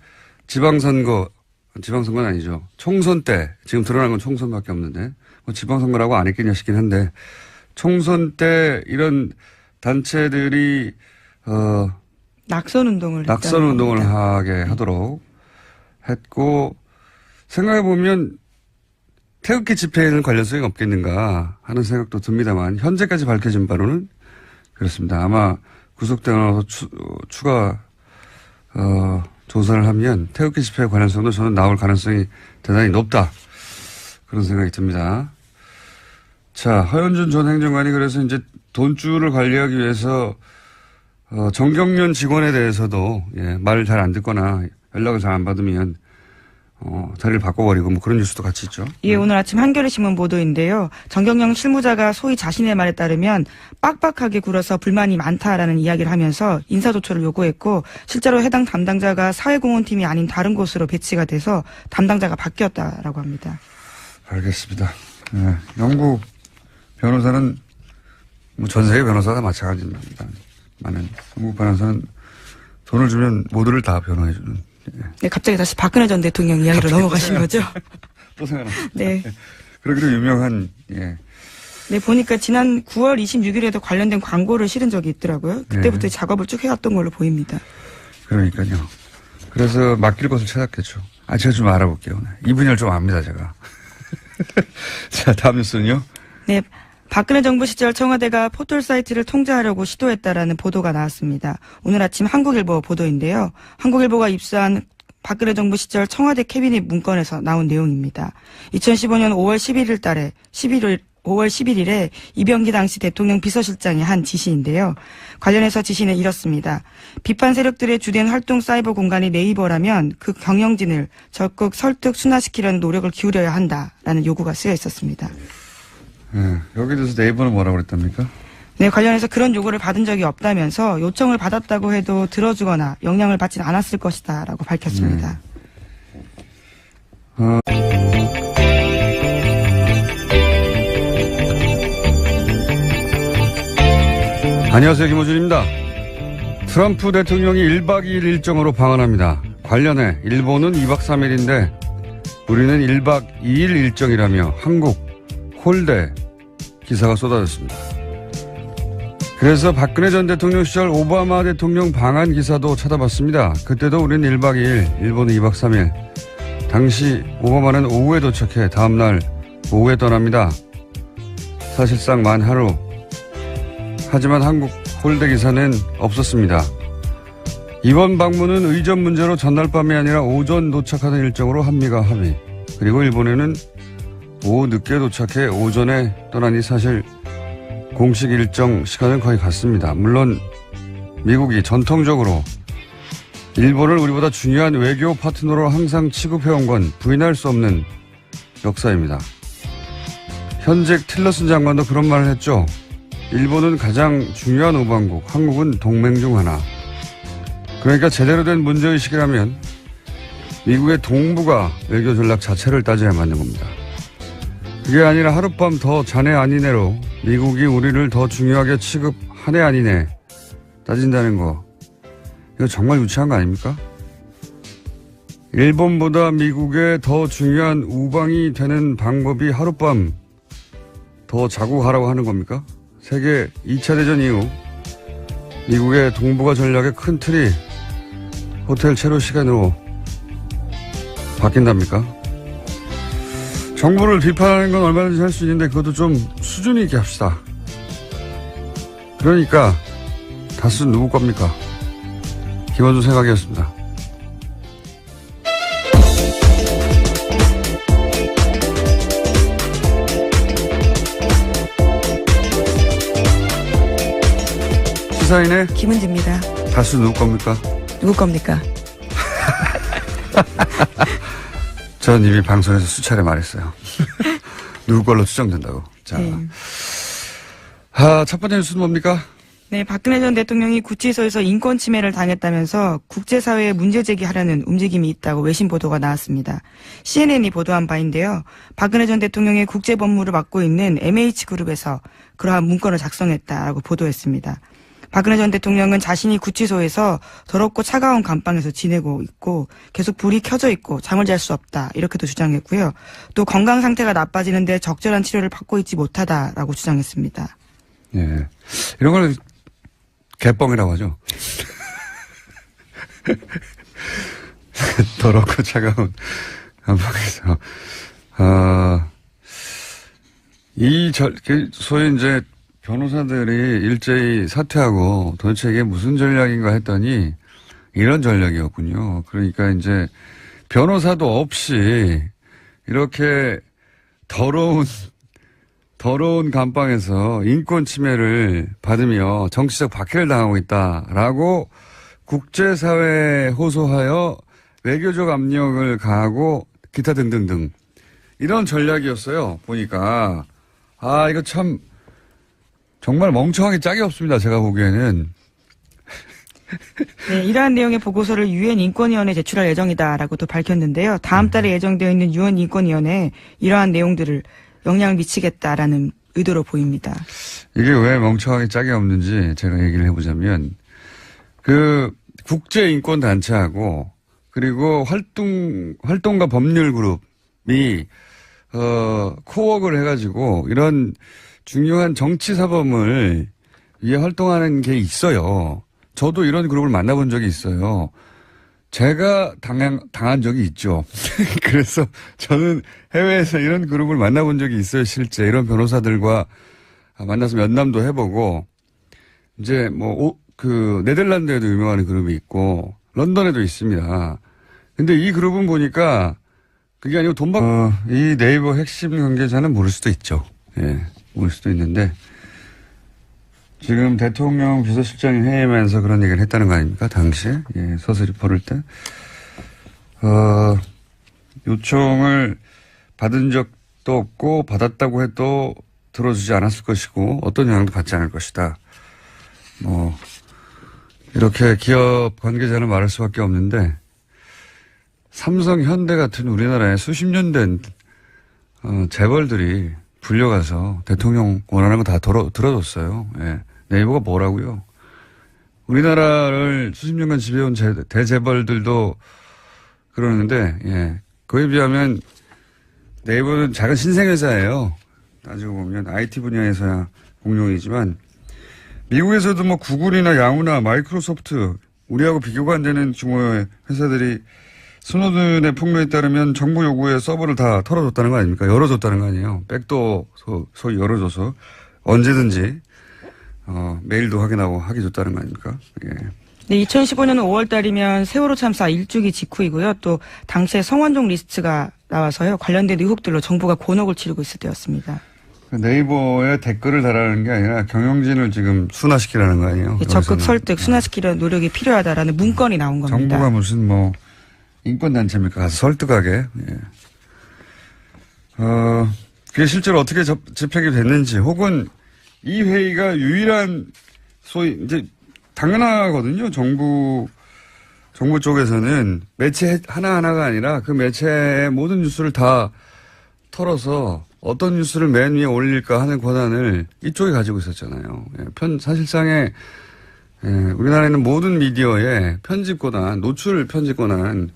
지방선거는 아니죠. 총선 때, 지금 드러난 건 총선밖에 없는데, 뭐 지방선거라고 안 했겠냐 싶긴 한데, 총선 때 이런 단체들이, 낙선 운동을 하게 하도록 했고, 생각해보면 태극기 집회에는 관련성이 없겠는가 하는 생각도 듭니다만 현재까지 밝혀진 바로는 그렇습니다. 아마 구속되고 나서 추가 조사를 하면 태극기 집회에 관련성도 저는 나올 가능성이 대단히 높다. 그런 생각이 듭니다. 자, 허현준 전 행정관이 그래서 이제 돈줄을 관리하기 위해서 정경련 직원에 대해서도 말을 잘 안 듣거나 연락을 잘 안 받으면 자리를 바꿔버리고 뭐 그런 뉴스도 같이 있죠. 예, 오늘 아침 한겨레신문 보도인데요. 정경영 실무자가 소위 자신의 말에 따르면 빡빡하게 굴어서 불만이 많다라는 이야기를 하면서 인사조처를 요구했고 실제로 해당 담당자가 사회공헌팀이 아닌 다른 곳으로 배치가 돼서 담당자가 바뀌었다라고 합니다. 알겠습니다. 네, 영국 변호사는 뭐 전 세계 변호사가 마찬가지입니다. 많은 영국 변호사는 돈을 주면 모두를 다 변호해주는. 네, 갑자기 다시 박근혜 전 대통령 이야기로 넘어가신 거죠? 또 생각났어요. 네. 그러기로 유명한, 예. 네, 보니까 지난 9월 26일에도 관련된 광고를 실은 적이 있더라고요. 그때부터 네. 작업을 쭉 해왔던 걸로 보입니다. 그러니까요. 그래서 맡길 것을 찾았겠죠. 제가 좀 알아볼게요. 이 분야를 좀 압니다, 제가. 자, 다음 뉴스는요? 네. 박근혜 정부 시절 청와대가 포털 사이트를 통제하려고 시도했다라는 보도가 나왔습니다. 오늘 아침 한국일보 보도인데요. 한국일보가 입수한 박근혜 정부 시절 청와대 캐비닛 문건에서 나온 내용입니다. 2015년 5월 11일에 이병기 당시 대통령 비서실장이 한 지시인데요. 관련해서 지시는 이렇습니다. 비판 세력들의 주된 활동 사이버 공간이 네이버라면 그 경영진을 적극 설득 순화시키려는 노력을 기울여야 한다라는 요구가 쓰여 있었습니다. 네, 여기 대해서 네이버는 뭐라고 그랬답니까? 네, 관련해서 그런 요구를 받은 적이 없다면서 요청을 받았다고 해도 들어주거나 영향을 받진 않았을 것이다라고 밝혔습니다. 안녕하세요, 김호준입니다. 트럼프 대통령이 1박 2일 일정으로 방한합니다. 관련해 일본은 2박 3일인데 우리는 1박 2일 일정이라며 한국 홀대 기사가 쏟아졌습니다. 그래서 박근혜 전 대통령 시절 오바마 대통령 방한 기사도 찾아봤습니다. 그때도 우리는 1박 2일, 일본은 2박 3일. 당시 오바마는 오후에 도착해 다음날 오후에 떠납니다. 사실상 만 하루. 하지만 한국 홀대 기사는 없었습니다. 이번 방문은 의전 문제로 전날 밤이 아니라 오전 도착하는 일정으로 한미가 합의. 그리고 일본에는 오후 늦게 도착해 오전에 떠나니 사실 공식 일정 시간은 거의 같습니다. 물론 미국이 전통적으로 일본을 우리보다 중요한 외교 파트너로 항상 취급해온 건 부인할 수 없는 역사입니다. 현직 틸러슨 장관도 그런 말을 했죠. 일본은 가장 중요한 우방국, 한국은 동맹 중 하나. 그러니까 제대로 된 문제의식이라면 미국의 동북아 외교 전략 자체를 따져야 맞는 겁니다. 그게 아니라 하룻밤 더 자네 아니네로 미국이 우리를 더 중요하게 취급하네 아니네 따진다는 거. 이거 정말 유치한 거 아닙니까? 일본보다 미국에 더 중요한 우방이 되는 방법이 하룻밤 더 자고 가라고 하는 겁니까? 세계 2차 대전 이후 미국의 동북아 전략의 큰 틀이 호텔 체류 시간으로 바뀐답니까? 정부를 비판하는 건 얼마든지 할 수 있는데 그것도 좀 수준 있게 합시다. 그러니까 다수는 누구 겁니까? 김원준 생각이었습니다. 시사인의 김은지입니다. 다수 누구 겁니까? 누구 겁니까? 전 이미 방송에서 수차례 말했어요. 누구 걸로 추정된다고. 자, 네. 첫 번째 뉴스는 뭡니까? 네, 박근혜 전 대통령이 구치소에서 인권 침해를 당했다면서 국제사회에 문제 제기하려는 움직임이 있다고 외신 보도가 나왔습니다. CNN이 보도한 바인데요. 박근혜 전 대통령의 국제 법무를 맡고 있는 MH그룹에서 그러한 문건을 작성했다라고 보도했습니다. 박근혜 전 대통령은 자신이 구치소에서 더럽고 차가운 감방에서 지내고 있고 계속 불이 켜져 있고 잠을 잘 수 없다 이렇게도 주장했고요. 또 건강 상태가 나빠지는데 적절한 치료를 받고 있지 못하다라고 주장했습니다. 예. 이런 걸 개뻥이라고 하죠. 더럽고 차가운 감방에서. 소위 이제 변호사들이 일제히 사퇴하고 도대체 이게 무슨 전략인가 했더니 이런 전략이었군요. 그러니까 이제 변호사도 없이 이렇게 더러운 감방에서 인권 침해를 받으며 정치적 박해를 당하고 있다라고 국제사회에 호소하여 외교적 압력을 가하고 기타 등등등 이런 전략이었어요. 보니까 이거 참 정말 멍청하게 짝이 없습니다. 제가 보기에는. 네, 이러한 내용의 보고서를 유엔 인권위원회에 제출할 예정이다라고 또 밝혔는데요. 다음 달에 예정되어 있는 유엔 인권위원회에 이러한 내용들을 영향을 미치겠다라는 의도로 보입니다. 이게 왜 멍청하게 짝이 없는지 제가 얘기를 해보자면 그 국제인권단체하고 그리고 활동가 법률그룹이 코웍을 해가지고 이런 중요한 정치사범을 위해 활동하는 게 있어요. 저도 이런 그룹을 만나본 적이 있어요. 제가 당한 적이 있죠. 그래서 저는 해외에서 이런 그룹을 만나본 적이 있어요. 실제 이런 변호사들과 만나서 면담도 해보고 이제 네덜란드에도 유명한 그룹이 있고 런던에도 있습니다. 근데 이 그룹은 보니까 그게 아니고 돈 받고 이 네이버 핵심 관계자는 모를 수도 있죠. 예. 올 수도 있는데 지금 대통령 비서실장이 회의하면서 그런 얘기를 했다는 거 아닙니까? 당시에 서슬이 벌을 때 요청을 받은 적도 없고 받았다고 해도 들어주지 않았을 것이고 어떤 영향도 받지 않을 것이다. 이렇게 기업 관계자는 말할 수밖에 없는데 삼성, 현대 같은 우리나라에 수십 년 된 재벌들이 불려가서 대통령 원하는 거 다 들어줬어요. 예. 네이버가 뭐라고요? 우리나라를 수십 년간 지배해온 대재벌들도 그러는데, 예. 그에 비하면 네이버는 작은 신생회사예요. 따지고 보면 IT 분야에서야 공룡이지만 미국에서도 구글이나 야후나 마이크로소프트 우리하고 비교가 안 되는 규모의 회사들이 스노든의 폭로에 따르면 정부 요구에 서버를 다 털어줬다는 거 아닙니까? 열어줬다는 거 아니에요. 백도 소위 열어줘서 언제든지 메일도 확인하고 하게 줬다는 거 아닙니까? 예. 네, 2015년 5월 달이면 세월호 참사 1주기 직후이고요. 또 당시에 성완종 리스트가 나와서요. 관련된 의혹들로 정부가 곤혹을 치르고 있을 때였습니다. 네이버에 댓글을 달라는 게 아니라 경영진을 지금 순화시키라는 거 아니에요? 적극 설득, 순화시키려는 노력이 필요하다라는 문건이 나온 겁니다. 정부가 무슨 인권단체입니까? 가서 설득하게. 예. 그게 실제로 어떻게 집행이 됐는지 혹은 이 회의가 유일한 소위 이제 당연하거든요. 정부 쪽에서는 매체 하나하나가 아니라 그 매체의 모든 뉴스를 다 털어서 어떤 뉴스를 맨 위에 올릴까 하는 권한을 이쪽이 가지고 있었잖아요. 사실상의 우리나라에는 모든 미디어의 편집 권한, 노출 편집 권한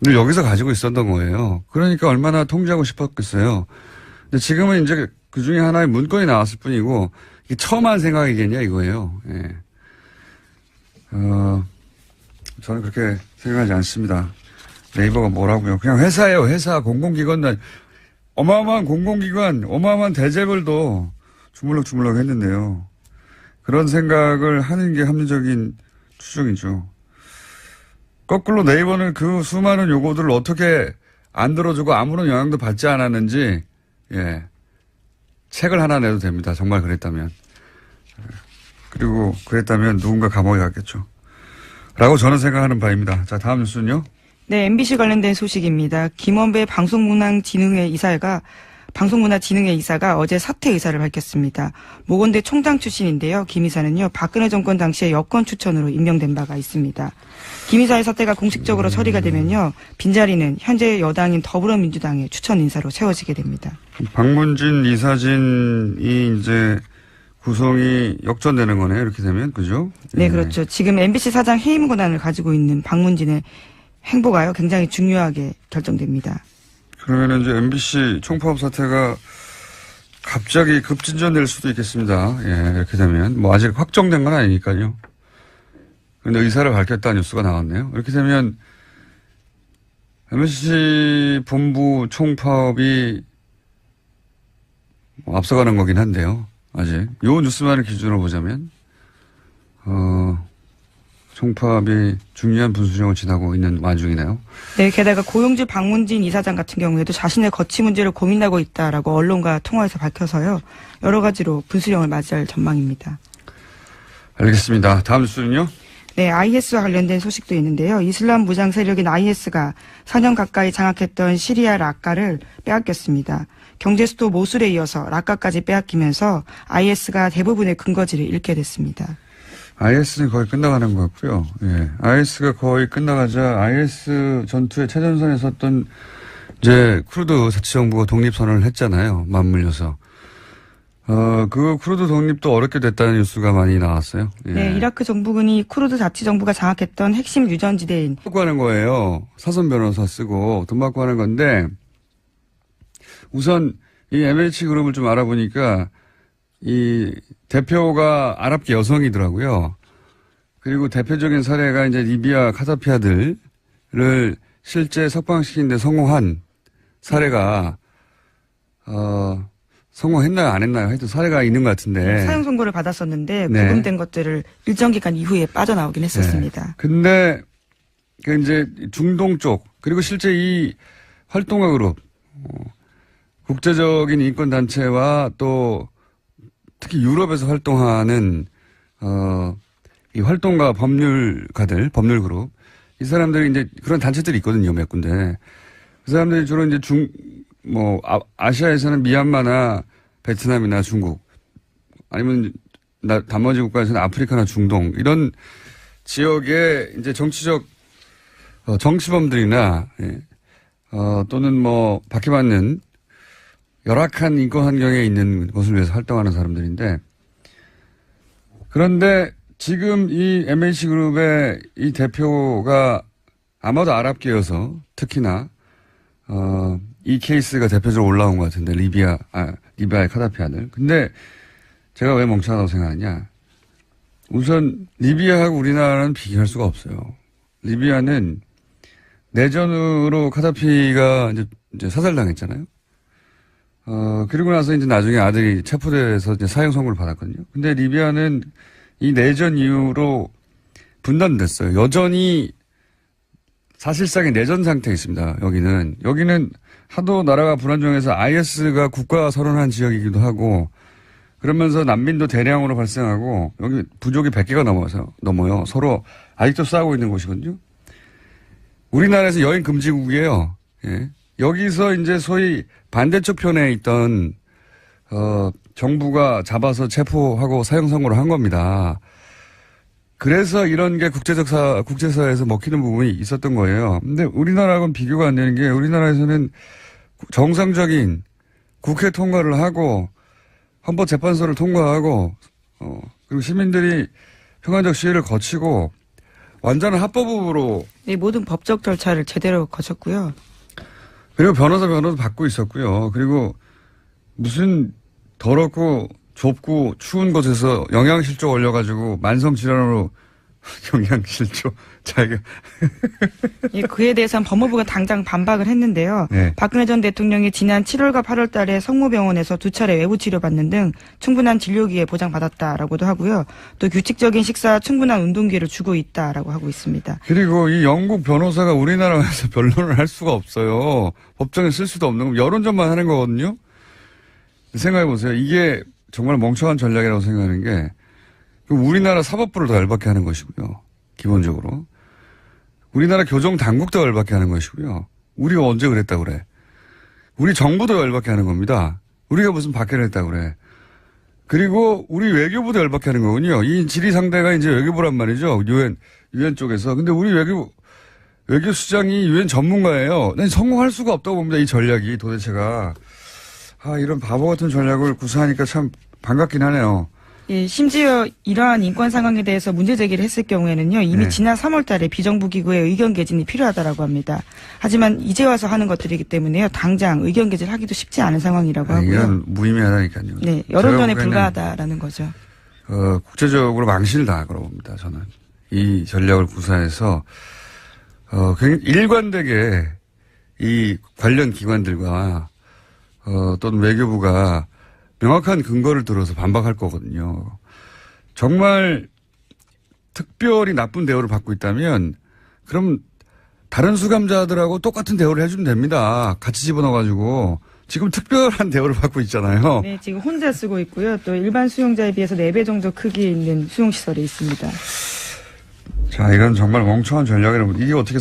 늘 여기서 가지고 있었던 거예요. 그러니까 얼마나 통제하고 싶었겠어요. 근데 지금은 이제 그 중에 하나의 문건이 나왔을 뿐이고 이게 처음 한 생각이겠냐 이거예요. 예. 저는 그렇게 생각하지 않습니다. 네이버가 뭐라고요? 그냥 회사예요. 회사, 공공기관, 어마어마한 공공기관, 어마어마한 대재벌도 주물럭주물럭 했는데요. 그런 생각을 하는 게 합리적인 추정이죠. 거꾸로 네이버는 그 수많은 요구들을 어떻게 안 들어주고 아무런 영향도 받지 않았는지, 예. 책을 하나 내도 됩니다. 정말 그랬다면. 그리고 그랬다면 누군가 감옥에 갔겠죠. 라고 저는 생각하는 바입니다. 자, 다음 뉴스는요. 네, MBC 관련된 소식입니다. 김원배 방송문화진흥회 이사가 어제 사퇴 의사를 밝혔습니다. 모건대 총장 출신인데요. 김 이사는요, 박근혜 정권 당시에 여권 추천으로 임명된 바가 있습니다. 김 이사의 사퇴가 공식적으로 처리가 되면요, 빈자리는 현재 여당인 더불어민주당의 추천 인사로 채워지게 됩니다. 박문진, 이사진이 이제 구성이 역전되는 거네요. 이렇게 되면, 그죠? 네, 그렇죠. 지금 MBC 사장 해임 권한을 가지고 있는 박문진의 행보가요, 굉장히 중요하게 결정됩니다. 그러면 이제 MBC 총파업 사태가 갑자기 급진전될 수도 있겠습니다. 예, 이렇게 되면. 뭐 아직 확정된 건 아니니까요. 그런데 의사를 밝혔다는 뉴스가 나왔네요. 이렇게 되면 MBC 본부 총파업이 앞서가는 거긴 한데요. 아직. 요 뉴스만을 기준으로 보자면, 총파업이 중요한 분수령을 지나고 있는 와중이네요. 네, 게다가 고용주 박문진 이사장 같은 경우에도 자신의 거취 문제를 고민하고 있다라고 언론과 통화에서 밝혀서요. 여러 가지로 분수령을 맞이할 전망입니다. 알겠습니다. 다음 뉴스는요? 네, IS와 관련된 소식도 있는데요. 이슬람 무장 세력인 IS가 4년 가까이 장악했던 시리아 라카를 빼앗겼습니다. 경제 수도 모술에 이어서 라카까지 빼앗기면서 IS가 대부분의 근거지를 잃게 됐습니다. IS는 거의 끝나가는 것 같고요. 예. IS가 거의 끝나가자 IS 전투의 최전선에 섰던 이제 쿠르드 자치정부가 독립선언을 했잖아요. 맞물려서. 그 쿠르드 독립도 어렵게 됐다는 뉴스가 많이 나왔어요. 예. 네, 이라크 정부군이 쿠르드 자치정부가 장악했던 핵심 유전지대인 돈 받고 하는 거예요. 사선 변호사 쓰고 돈 받고 하는 건데 우선 이 MH 그룹을 좀 알아보니까 이 대표가 아랍계 여성이더라고요. 그리고 대표적인 사례가 이제 리비아 카다피 아들을 실제 석방시키는데 성공한 사례가 성공했나요 안 했나요? 하여튼 사례가 있는 것 같은데. 사형 선고를 받았었는데 네. 구금된 것들을 일정 기간 이후에 빠져나오긴 했었습니다. 네. 근데 그 이제 중동 쪽 그리고 실제 이 활동가 그룹 국제적인 인권 단체와 또 특히 유럽에서 활동하는 이 활동가 법률가들, 법률 그룹 이 사람들이 이제 그런 단체들이 있거든요, 몇 군데. 그 사람들이 주로 이제 아시아에서는 미얀마나 베트남이나 중국 아니면 나머지 국가에서는 아프리카나 중동 이런 지역에 이제 정치적 정치범들이나 또는 뭐 박해받는 열악한 인권 환경에 있는 것을 위해서 활동하는 사람들인데 그런데 지금 이 MH그룹의 이 대표가 아마도 아랍계여서 특히나 이 케이스가 대표적으로 올라온 것 같은데 리비아의 카다피 아들. 근데 제가 왜 멍청하다고 생각하냐. 우선 리비아하고 우리나라는 비교할 수가 없어요. 리비아는 내전으로 카다피가 이제 사살당했잖아요. 그리고 나서 이제 나중에 아들이 체포돼서 이제 사형 선고를 받았거든요. 근데 리비아는 이 내전 이후로 분단됐어요. 여전히 사실상의 내전 상태에 있습니다. 여기는 하도 나라가 불안정해서 IS가 국가 선언한 지역이기도 하고 그러면서 난민도 대량으로 발생하고 여기 부족이 100개가 넘어요. 서로 아직도 싸우고 있는 곳이거든요. 우리나라에서 여행 금지국이에요. 예. 여기서 이제 소위 반대쪽 편에 있던 정부가 잡아서 체포하고 사형 선고를 한 겁니다. 그래서 이런 게 국제사회에서 먹히는 부분이 있었던 거예요. 근데 우리나라하고는 비교가 안 되는 게 우리나라에서는 정상적인 국회 통과를 하고 헌법재판소를 통과하고 그리고 시민들이 평화적 시위를 거치고 완전한 합법으로 네, 모든 법적 절차를 제대로 거쳤고요. 그리고 변호사도 받고 있었고요. 그리고 무슨 더럽고 좁고 추운 곳에서 영양실조 올려가지고 만성질환으로 영양실조 자기가 예, 그에 대해서는 법무부가 당장 반박을 했는데요. 네. 박근혜 전 대통령이 지난 7월과 8월 달에 성모병원에서 2차례 외부 치료받는 등 충분한 진료기회 보장받았다라고도 하고요. 또 규칙적인 식사, 충분한 운동기회를 주고 있다라고 하고 있습니다. 그리고 이 영국 변호사가 우리나라에서 변론을 할 수가 없어요. 법정에 쓸 수도 없는 거 여론전만 하는 거거든요. 생각해 보세요. 이게 정말 멍청한 전략이라고 생각하는 게 우리나라 사법부를 더 열받게 하는 것이고요. 기본적으로. 우리나라 교정 당국도 열받게 하는 것이고요. 우리가 언제 그랬다고 그래. 우리 정부도 열받게 하는 겁니다. 우리가 무슨 박해를 했다고 그래. 그리고 우리 외교부도 열받게 하는 거군요. 이 질의 상대가 이제 외교부란 말이죠. 유엔 쪽에서. 근데 우리 외교수장이 유엔 전문가예요. 난 성공할 수가 없다고 봅니다. 이 전략이 도대체가. 이런 바보 같은 전략을 구사하니까 참 반갑긴 하네요. 예, 심지어 이러한 인권 상황에 대해서 문제 제기를 했을 경우에는요, 이미 네. 지난 3월 달에 비정부 기구의 의견 개진이 필요하다라고 합니다. 하지만 이제 와서 하는 것들이기 때문에요, 당장 의견 개진하기도 쉽지 않은 상황이라고 하고요. 이건 무의미하다니까요. 네, 여론전에 제가 보기에는 불과하다라는 거죠. 국제적으로 망신을 당할 거라고 봅니다, 저는. 이 전략을 구사해서, 굉장히 일관되게 이 관련 기관들과, 또는 외교부가 명확한 근거를 들어서 반박할 거거든요. 정말 특별히 나쁜 대우를 받고 있다면 그럼 다른 수감자들하고 똑같은 대우를 해주면 됩니다. 같이 집어넣어가지고. 지금 특별한 대우를 받고 있잖아요. 네, 지금 혼자 쓰고 있고요. 또 일반 수용자에 비해서 4배 정도 크기에 있는 수용시설이 있습니다. 자, 이건 정말 멍청한 전략이라고. 이게 어떻게